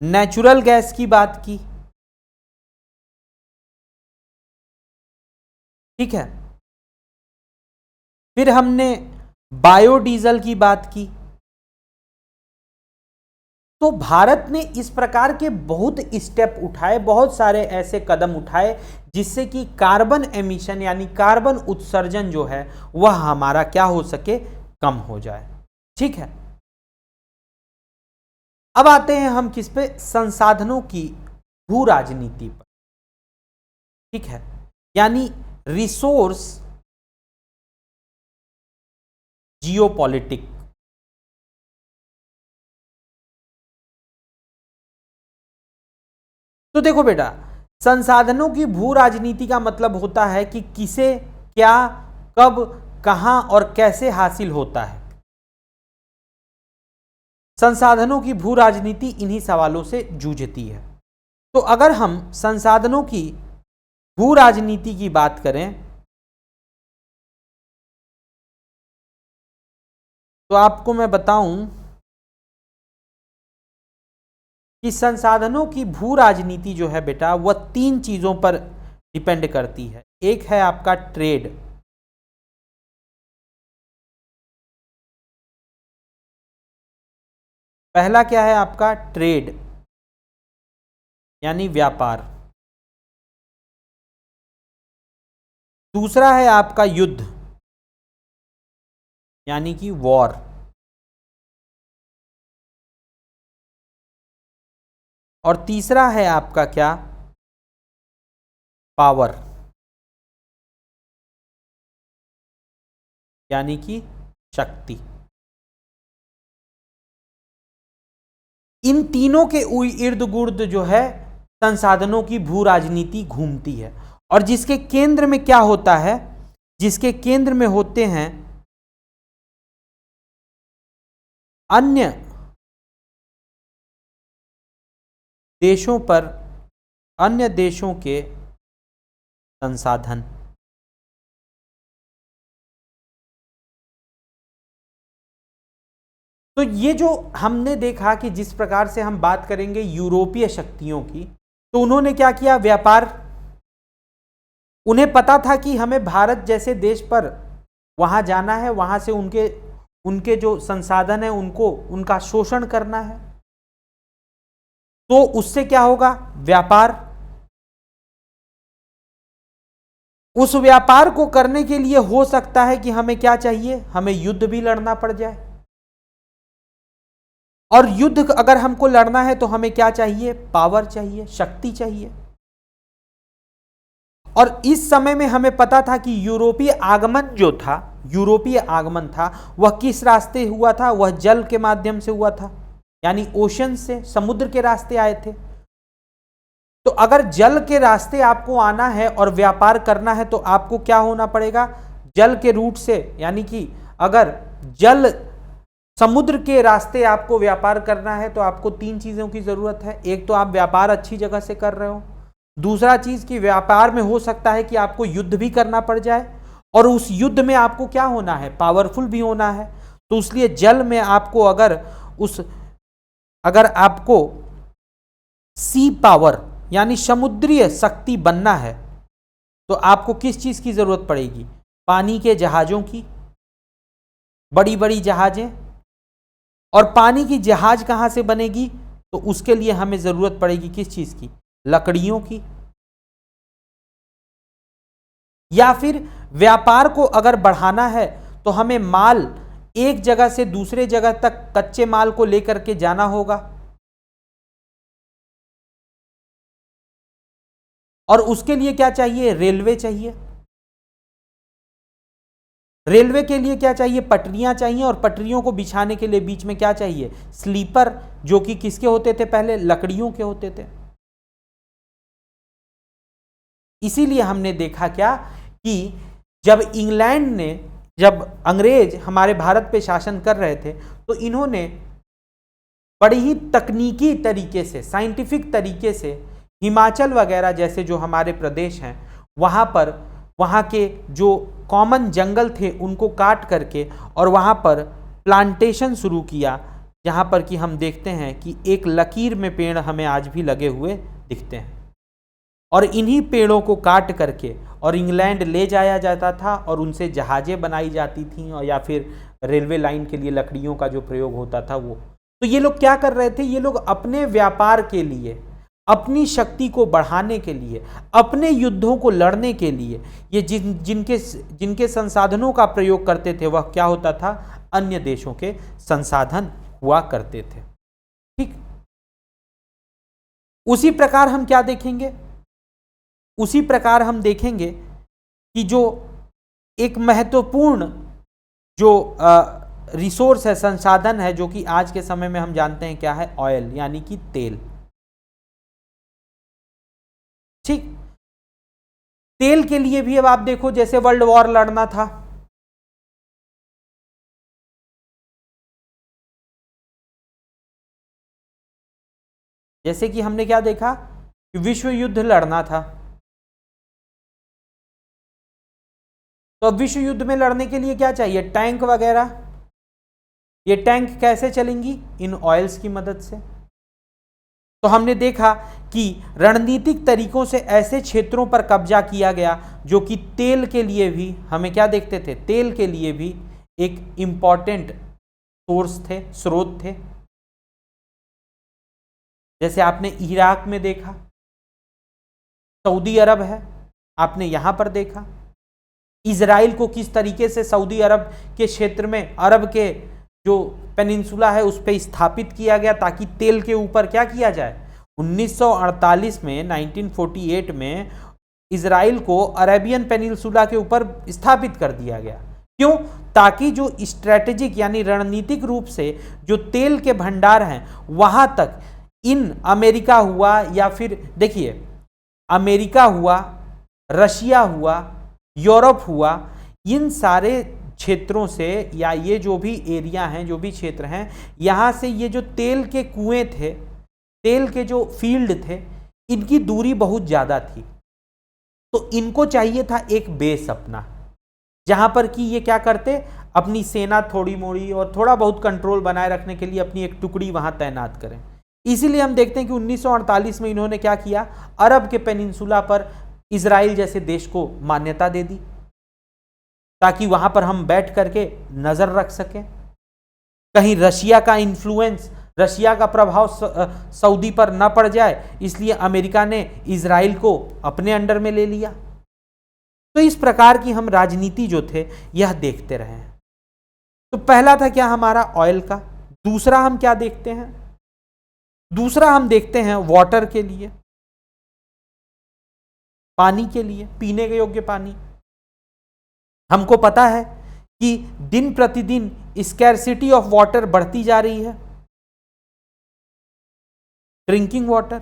नेचुरल गैस की बात की। ठीक है, फिर हमने बायोडीजल की बात की। तो भारत ने इस प्रकार के बहुत स्टेप उठाए, बहुत सारे ऐसे कदम उठाए जिससे कि कार्बन एमिशन यानी कार्बन उत्सर्जन जो है वह हमारा क्या हो सके, कम हो जाए। ठीक है, अब आते हैं हम किस पे, संसाधनों की भू राजनीति पर। ठीक है, यानी रिसोर्स जियोपॉलिटिक। तो देखो बेटा, संसाधनों की भू राजनीति का मतलब होता है कि किसे, क्या, कब, कहां और कैसे हासिल होता है। संसाधनों की भू राजनीति इन्हीं सवालों से जूझती है। तो अगर हम संसाधनों की भू राजनीति की बात करें तो आपको मैं बताऊं कि संसाधनों की भू राजनीति जो है बेटा वह 3 चीजों पर डिपेंड करती है। एक है आपका ट्रेड, पहला क्या है आपका? ट्रेड यानी व्यापार। दूसरा है आपका युद्ध यानी कि वॉर। और तीसरा है आपका क्या? पावर यानी कि शक्ति। इन तीनों के इर्द गिर्द जो है संसाधनों की भू राजनीति घूमती है, और जिसके केंद्र में क्या होता है? जिसके केंद्र में होते हैं अन्य देशों पर अन्य देशों के संसाधन। तो ये जो हमने देखा कि जिस प्रकार से हम बात करेंगे यूरोपीय शक्तियों की, तो उन्होंने क्या किया? व्यापार। उन्हें पता था कि हमें भारत जैसे देश पर वहां जाना है, वहां से उनके जो संसाधन है उनको उनका शोषण करना है। तो उससे क्या होगा? व्यापार। उस व्यापार को करने के लिए हो सकता है कि हमें क्या चाहिए? हमें युद्ध भी लड़ना पड़ जाए। और युद्ध अगर हमको लड़ना है तो हमें क्या चाहिए? पावर चाहिए, शक्ति चाहिए। और इस समय में हमें पता था कि यूरोपीय आगमन था वह किस रास्ते हुआ था? वह जल के माध्यम से हुआ था, यानी ओशन से, समुद्र के रास्ते आए थे। तो अगर जल के रास्ते आपको आना है और व्यापार करना है तो आपको क्या होना पड़ेगा? जल के रूट से, यानी कि अगर समुद्र के रास्ते आपको व्यापार करना है तो आपको तीन चीजों की जरूरत है। एक तो आप व्यापार अच्छी जगह से कर रहे हो, दूसरा चीज कि व्यापार में हो सकता है कि आपको युद्ध भी करना पड़ जाए, और उस युद्ध में आपको क्या होना है? पावरफुल भी होना है। तो इसलिए जल में आपको अगर आपको सी पावर यानी समुद्रीय शक्ति बनना है तो आपको किस चीज की जरूरत पड़ेगी? पानी के जहाजों की, बड़ी बड़ी जहाजें। और पानी की जहाज कहां से बनेगी? तो उसके लिए हमें जरूरत पड़ेगी किस चीज की? लकड़ियों की। या फिर व्यापार को अगर बढ़ाना है तो हमें माल एक जगह से दूसरे जगह तक कच्चे माल को लेकर के जाना होगा, और उसके लिए क्या चाहिए? रेलवे चाहिए। रेलवे के लिए क्या चाहिए? पटरियां चाहिए, और पटरियों को बिछाने के लिए बीच में क्या चाहिए? स्लीपर, जो कि किसके होते थे? पहले लकड़ियों के होते थे। इसीलिए हमने देखा क्या कि जब अंग्रेज हमारे भारत पे शासन कर रहे थे तो इन्होंने बड़ी ही तकनीकी तरीके से, साइंटिफिक तरीके से हिमाचल वगैरह जैसे जो हमारे प्रदेश हैं वहाँ के जो कॉमन जंगल थे उनको काट करके और वहाँ पर प्लांटेशन शुरू किया, जहाँ पर कि हम देखते हैं कि एक लकीर में पेड़ हमें आज भी लगे हुए दिखते हैं। और इन्हीं पेड़ों को काट करके और इंग्लैंड ले जाया जाता था और उनसे जहाज़ें बनाई जाती थीं, और या फिर रेलवे लाइन के लिए लकड़ियों का जो प्रयोग होता था वो। तो ये लोग क्या कर रहे थे? ये लोग अपने व्यापार के लिए, अपनी शक्ति को बढ़ाने के लिए, अपने युद्धों को लड़ने के लिए ये जिनके संसाधनों का प्रयोग करते थे वह क्या होता था? अन्य देशों के संसाधन हुआ करते थे। ठीक, उसी प्रकार हम क्या देखेंगे? उसी प्रकार हम देखेंगे कि जो एक महत्वपूर्ण जो रिसोर्स है, संसाधन है, जो कि आज के समय में हम जानते हैं क्या है? ऑयल यानी कि तेल। ठीक, तेल के लिए भी अब आप देखो, जैसे वर्ल्ड वॉर लड़ना था, जैसे कि हमने क्या देखा कि विश्व युद्ध लड़ना था, तो अब विश्व युद्ध में लड़ने के लिए क्या चाहिए? टैंक वगैरह। ये टैंक कैसे चलेंगी? इन ऑयल्स की मदद से। तो हमने देखा कि रणनीतिक तरीकों से ऐसे क्षेत्रों पर कब्जा किया गया जो कि तेल के लिए भी, हमें क्या देखते थे? तेल के लिए भी एक इंपॉर्टेंट सोर्स थे, स्रोत थे। जैसे आपने इराक में देखा, सऊदी अरब है, आपने यहां पर देखा इजराइल को किस तरीके से सऊदी अरब के क्षेत्र में, अरब के जो पेनिनसुला है उस पर स्थापित किया गया ताकि तेल के ऊपर क्या किया जाए। 1948 में 1948 में इजराइल को अरेबियन पेनिनसुला के ऊपर स्थापित कर दिया गया। क्यों? ताकि जो स्ट्रेटेजिक यानी रणनीतिक रूप से जो तेल के भंडार हैं वहां तक इन अमेरिका हुआ या फिर देखिए अमेरिका हुआ, रशिया हुआ, यूरोप हुआ, इन सारे क्षेत्रों से या ये जो भी एरिया हैं, जो भी क्षेत्र हैं, यहाँ से ये जो तेल के कुएं थे, तेल के जो फील्ड थे, इनकी दूरी बहुत ज़्यादा थी। तो इनको चाहिए था एक बेस अपना, जहाँ पर कि ये क्या करते, अपनी सेना थोड़ी मोड़ी और थोड़ा बहुत कंट्रोल बनाए रखने के लिए अपनी एक टुकड़ी वहाँ तैनात करें। इसीलिए हम देखते हैं कि 1948 में इन्होंने क्या किया, अरब के पेनिनसुला पर इजराइल जैसे देश को मान्यता दे दी ताकि वहां पर हम बैठ करके नजर रख सकें। कहीं रशिया का इन्फ्लुएंस, रशिया का प्रभाव सऊदी पर न पड़ जाए, इसलिए अमेरिका ने इजराइल को अपने अंडर में ले लिया। तो इस प्रकार की हम राजनीति जो थे यह देखते रहे हैं। तो पहला था क्या हमारा ऑयल का। दूसरा हम क्या देखते हैं, दूसरा हम देखते हैं वाटर के लिए, पानी के लिए, पीने के योग्य पानी। हमको पता है कि दिन प्रतिदिन स्कैरसिटी ऑफ वाटर बढ़ती जा रही है, ड्रिंकिंग वाटर,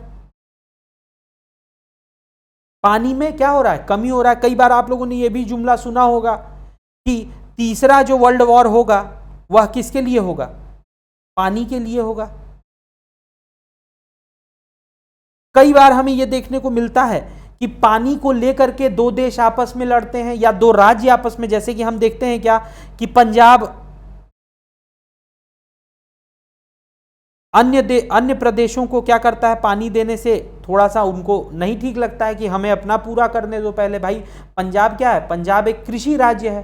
पानी में क्या हो रहा है, कमी हो रहा है। कई बार आप लोगों ने यह भी जुमला सुना होगा कि तीसरा जो वर्ल्ड वॉर होगा वह किसके लिए होगा, पानी के लिए होगा। कई बार हमें यह देखने को मिलता है कि पानी को लेकर के दो देश आपस में लड़ते हैं या दो राज्य आपस में, जैसे कि हम देखते हैं क्या कि पंजाब अन्य प्रदेशों को क्या करता है, पानी देने से थोड़ा सा उनको नहीं ठीक लगता है कि हमें अपना पूरा करने दो पहले। भाई पंजाब क्या है, पंजाब एक कृषि राज्य है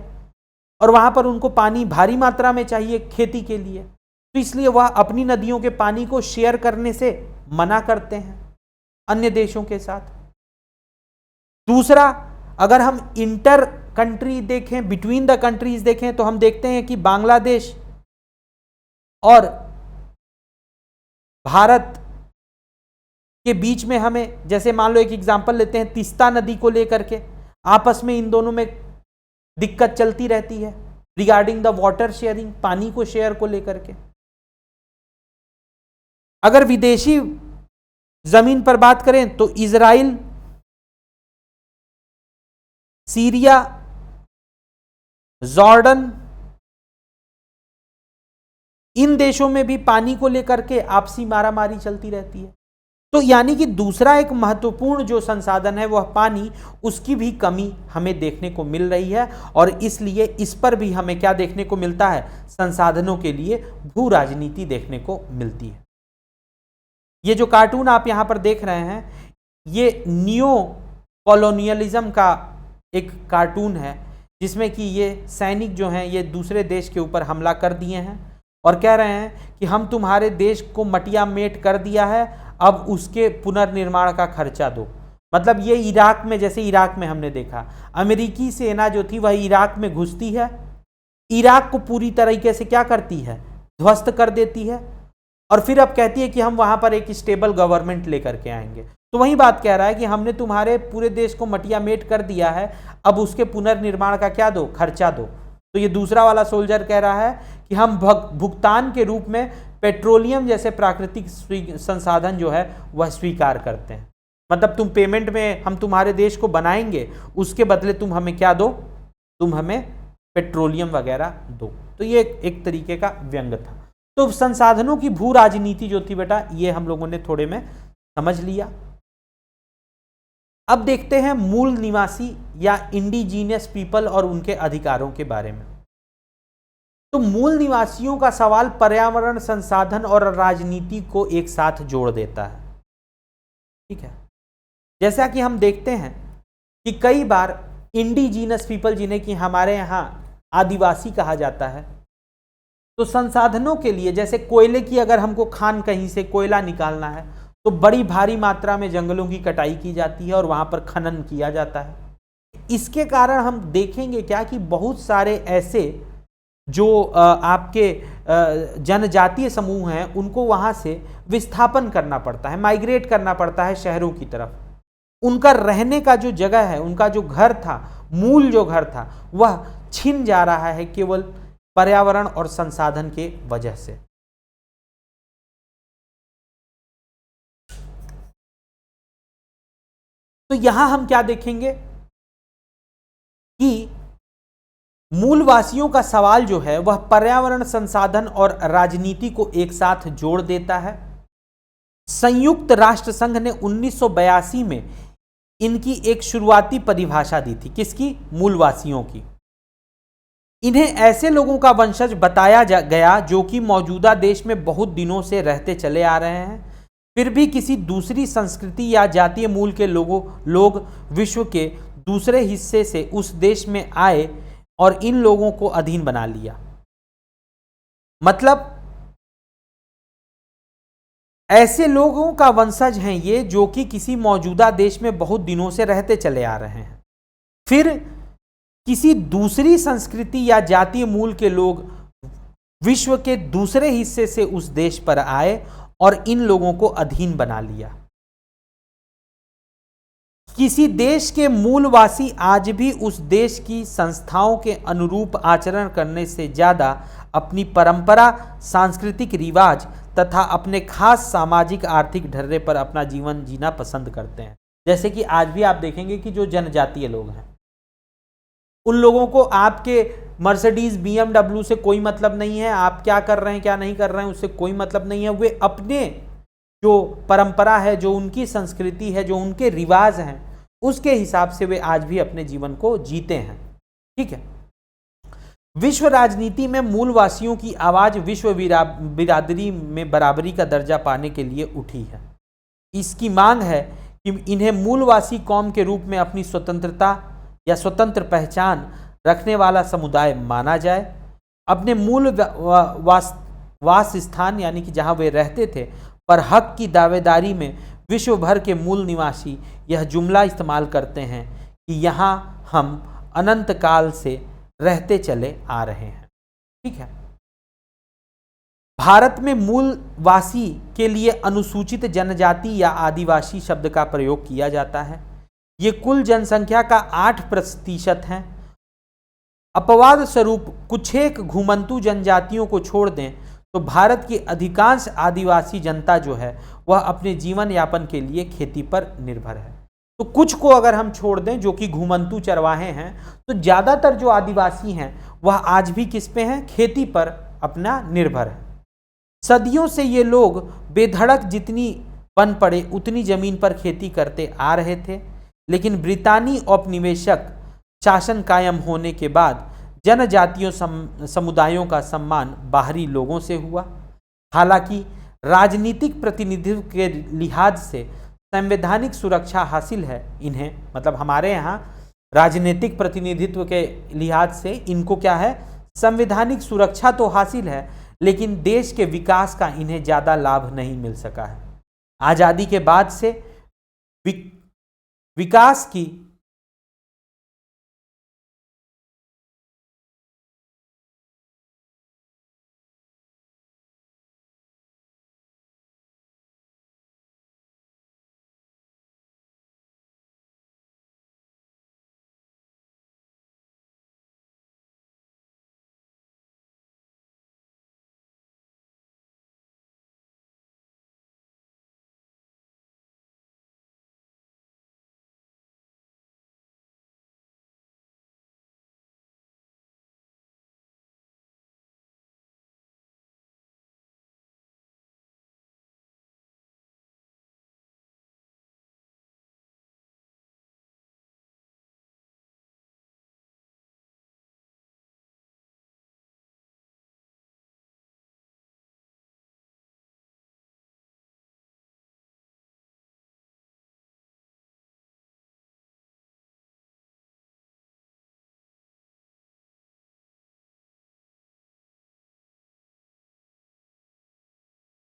और वहां पर उनको पानी भारी मात्रा में चाहिए खेती के लिए, तो इसलिए वह अपनी नदियों के पानी को शेयर करने से मना करते हैं अन्य देशों के साथ। दूसरा, अगर हम इंटर कंट्री देखें, बिटवीन द कंट्रीज देखें, तो हम देखते हैं कि बांग्लादेश और भारत के बीच में हमें, जैसे मान लो एक एग्जांपल लेते हैं, तीस्ता नदी को लेकर के आपस में इन दोनों में दिक्कत चलती रहती है रिगार्डिंग द वाटर शेयरिंग, पानी को शेयर को लेकर के। अगर विदेशी जमीन पर बात करें तो इजराइल, सीरिया, जॉर्डन, इन देशों में भी पानी को लेकर के आपसी मारामारी चलती रहती है। तो यानी कि दूसरा एक महत्वपूर्ण जो संसाधन है वह पानी, उसकी भी कमी हमें देखने को मिल रही है और इसलिए इस पर भी हमें क्या देखने को मिलता है, संसाधनों के लिए भू राजनीति देखने को मिलती है। ये जो कार्टून आप यहां पर देख रहे हैं, ये नियो कॉलोनियलिज्म का एक कार्टून है जिसमें कि ये सैनिक जो हैं ये दूसरे देश के ऊपर हमला कर दिए हैं और कह रहे हैं कि हम तुम्हारे देश को मटिया मेट कर दिया है, अब उसके पुनर्निर्माण का खर्चा दो। मतलब ये इराक में, जैसे इराक में हमने देखा अमेरिकी सेना जो थी वह इराक में घुसती है, इराक को पूरी तरीके से क्या करती है, ध्वस्त कर देती है और फिर अब कहती है कि हम वहां पर एक स्टेबल गवर्नमेंट लेकर के आएंगे। तो वही बात कह रहा है कि हमने तुम्हारे पूरे देश को मटिया मेट कर दिया है, अब उसके पुनर्निर्माण का क्या दो, खर्चा दो। तो ये दूसरा वाला सोल्जर कह रहा है कि हम भुगतान के रूप में पेट्रोलियम जैसे प्राकृतिक संसाधन जो है वह स्वीकार करते हैं। मतलब तुम पेमेंट में हम तुम्हारे देश को बनाएंगे, उसके बदले तुम हमें क्या दो, तुम हमें पेट्रोलियम वगैरह दो। तो ये एक तरीके का व्यंग्य था। तो संसाधनों की भू राजनीति जो थी बेटा, ये हम लोगों ने थोड़े में समझ लिया। अब देखते हैं मूल निवासी या इंडिजीनियस पीपल और उनके अधिकारों के बारे में। तो मूल निवासियों का सवाल पर्यावरण, संसाधन और राजनीति को एक साथ जोड़ देता है। ठीक है, जैसा कि हम देखते हैं कि कई बार इंडिजीनियस पीपल, जिन्हें कि हमारे यहाँ आदिवासी कहा जाता है, तो संसाधनों के लिए, जैसे कोयले की अगर हमको खान कहीं से कोयला निकालना है तो बड़ी भारी मात्रा में जंगलों की कटाई की जाती है और वहां पर खनन किया जाता है। इसके कारण हम देखेंगे क्या कि बहुत सारे ऐसे जो आपके जनजातीय समूह हैं उनको वहां से विस्थापन करना पड़ता है, माइग्रेट करना पड़ता है शहरों की तरफ। उनका रहने का जो जगह है, उनका जो घर था, मूल जो घर था, वह छिन जा रहा है केवल पर्यावरण और संसाधन के वजह से। तो यहां हम क्या देखेंगे कि मूलवासियों का सवाल जो है वह पर्यावरण, संसाधन और राजनीति को एक साथ जोड़ देता है। संयुक्त राष्ट्र संघ ने 1982 में इनकी एक शुरुआती परिभाषा दी थी। किसकी? मूलवासियों की। इन्हें ऐसे लोगों का वंशज बताया गया जो कि मौजूदा देश में बहुत दिनों से रहते चले आ रहे हैं, फिर भी किसी दूसरी संस्कृति या जातीय मूल के लोग विश्व के दूसरे हिस्से से उस देश में आए और इन लोगों को अधीन बना लिया। मतलब ऐसे लोगों का वंशज हैं ये जो कि किसी मौजूदा देश में बहुत दिनों से रहते चले आ रहे हैं, फिर किसी दूसरी संस्कृति या जातीय मूल के लोग विश्व के दूसरे हिस्से से उस देश पर आए और इन लोगों को अधीन बना लिया। किसी देश के मूलवासी आज भी उस देश की संस्थाओं के अनुरूप आचरण करने से ज्यादा अपनी परंपरा, सांस्कृतिक रिवाज तथा अपने खास सामाजिक आर्थिक ढर्रे पर अपना जीवन जीना पसंद करते हैं। जैसे कि आज भी आप देखेंगे कि जो जनजातीय लोग हैं उन लोगों को आपके मर्सिडीज, BMW से कोई मतलब नहीं है, आप क्या कर रहे हैं क्या नहीं कर रहे हैं उससे कोई मतलब नहीं है। वे अपने जो परंपरा है, जो उनकी संस्कृति है, जो उनके रिवाज हैं, उसके हिसाब से वे आज भी अपने जीवन को जीते हैं। ठीक है। विश्व राजनीति में मूलवासियों की आवाज विश्व बिरादरी में बराबरी का दर्जा पाने के लिए उठी है। इसकी मांग है कि इन्हें मूलवासी कौम के रूप में अपनी स्वतंत्रता या स्वतंत्र पहचान रखने वाला समुदाय माना जाए। अपने मूल वास स्थान यानी कि जहां वे रहते थे पर हक की दावेदारी में विश्व भर के मूल निवासी यह जुमला इस्तेमाल करते हैं कि यहां हम अनंत काल से रहते चले आ रहे हैं। ठीक है। भारत में मूलवासी के लिए अनुसूचित जनजाति या आदिवासी शब्द का प्रयोग किया जाता है। ये कुल जनसंख्या का 8% है। अपवाद स्वरूप कुछेक घुमंतू जनजातियों को छोड़ दें तो भारत की अधिकांश आदिवासी जनता जो है वह अपने जीवन यापन के लिए खेती पर निर्भर है। तो कुछ को अगर हम छोड़ दें जो कि घुमंतू चरवाहे हैं, तो ज्यादातर जो आदिवासी हैं वह आज भी किस पे हैं? खेती पर अपना निर्भर है। सदियों से ये लोग बेधड़क जितनी बन पड़े उतनी जमीन पर खेती करते आ रहे थे, लेकिन ब्रितानी औपनिवेशक शासन कायम होने के बाद जनजातीय समुदायों का सम्मान बाहरी लोगों से हुआ। हालांकि राजनीतिक प्रतिनिधित्व के लिहाज से संवैधानिक सुरक्षा हासिल है इन्हें, मतलब हमारे यहाँ राजनीतिक प्रतिनिधित्व के लिहाज से इनको क्या है? संवैधानिक सुरक्षा तो हासिल है, लेकिन देश के विकास का इन्हें ज्यादा लाभ नहीं मिल सका है। आजादी के बाद से विकास की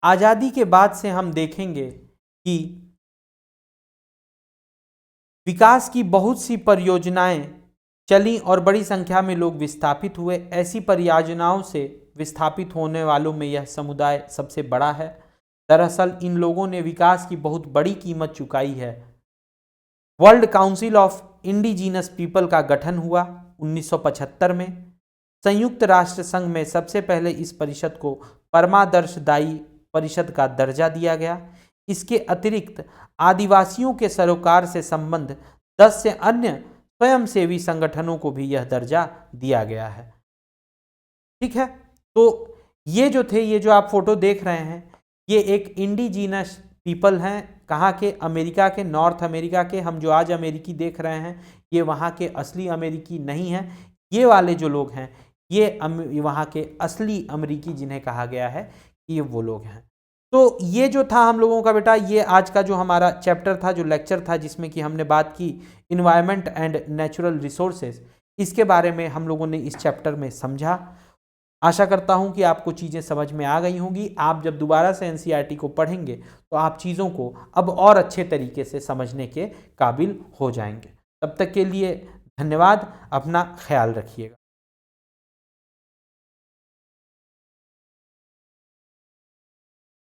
आज़ादी के बाद से हम देखेंगे कि विकास की बहुत सी परियोजनाएं चली और बड़ी संख्या में लोग विस्थापित हुए। ऐसी परियोजनाओं से विस्थापित होने वालों में यह समुदाय सबसे बड़ा है। दरअसल इन लोगों ने विकास की बहुत बड़ी कीमत चुकाई है। World council of indigenous people का गठन हुआ 1975 में। संयुक्त राष्ट्र संघ में सबसे पहले इस परिषद को परमादर्शदायी परिषद का दर्जा दिया गया। इसके अतिरिक्त आदिवासियों के सरोकार से संबंध 10 से अन्य स्वयंसेवी संगठनों को भी यह दर्जा दिया गया है। ठीक है, तो ये जो आप फोटो देख रहे हैं, ये एक इंडिजीनस पीपल हैं। कहाँ के? अमेरिका के, नॉर्थ अमेरिका के। हम जो आज अमेरिकी देख रहे हैं, ये वहाँ के असली अमेरिकी नहीं हैं। ये वाले जो लोग हैं, ये वहाँ के असली अमेरिकी जिन्हें कहा गया है, ये वो लोग हैं। तो ये जो था हम लोगों का बेटा, ये आज का जो हमारा चैप्टर था, जो लेक्चर था, जिसमें कि हमने बात की इन्वायरमेंट एंड नेचुरल रिसोर्सेज, इसके बारे में हम लोगों ने इस चैप्टर में समझा। आशा करता हूं कि आपको चीज़ें समझ में आ गई होंगी। आप जब दोबारा से एनसीईआरटी को पढ़ेंगे तो आप चीज़ों को अब और अच्छे तरीके से समझने के काबिल हो जाएंगे। तब तक के लिए धन्यवाद। अपना ख्याल रखिएगा।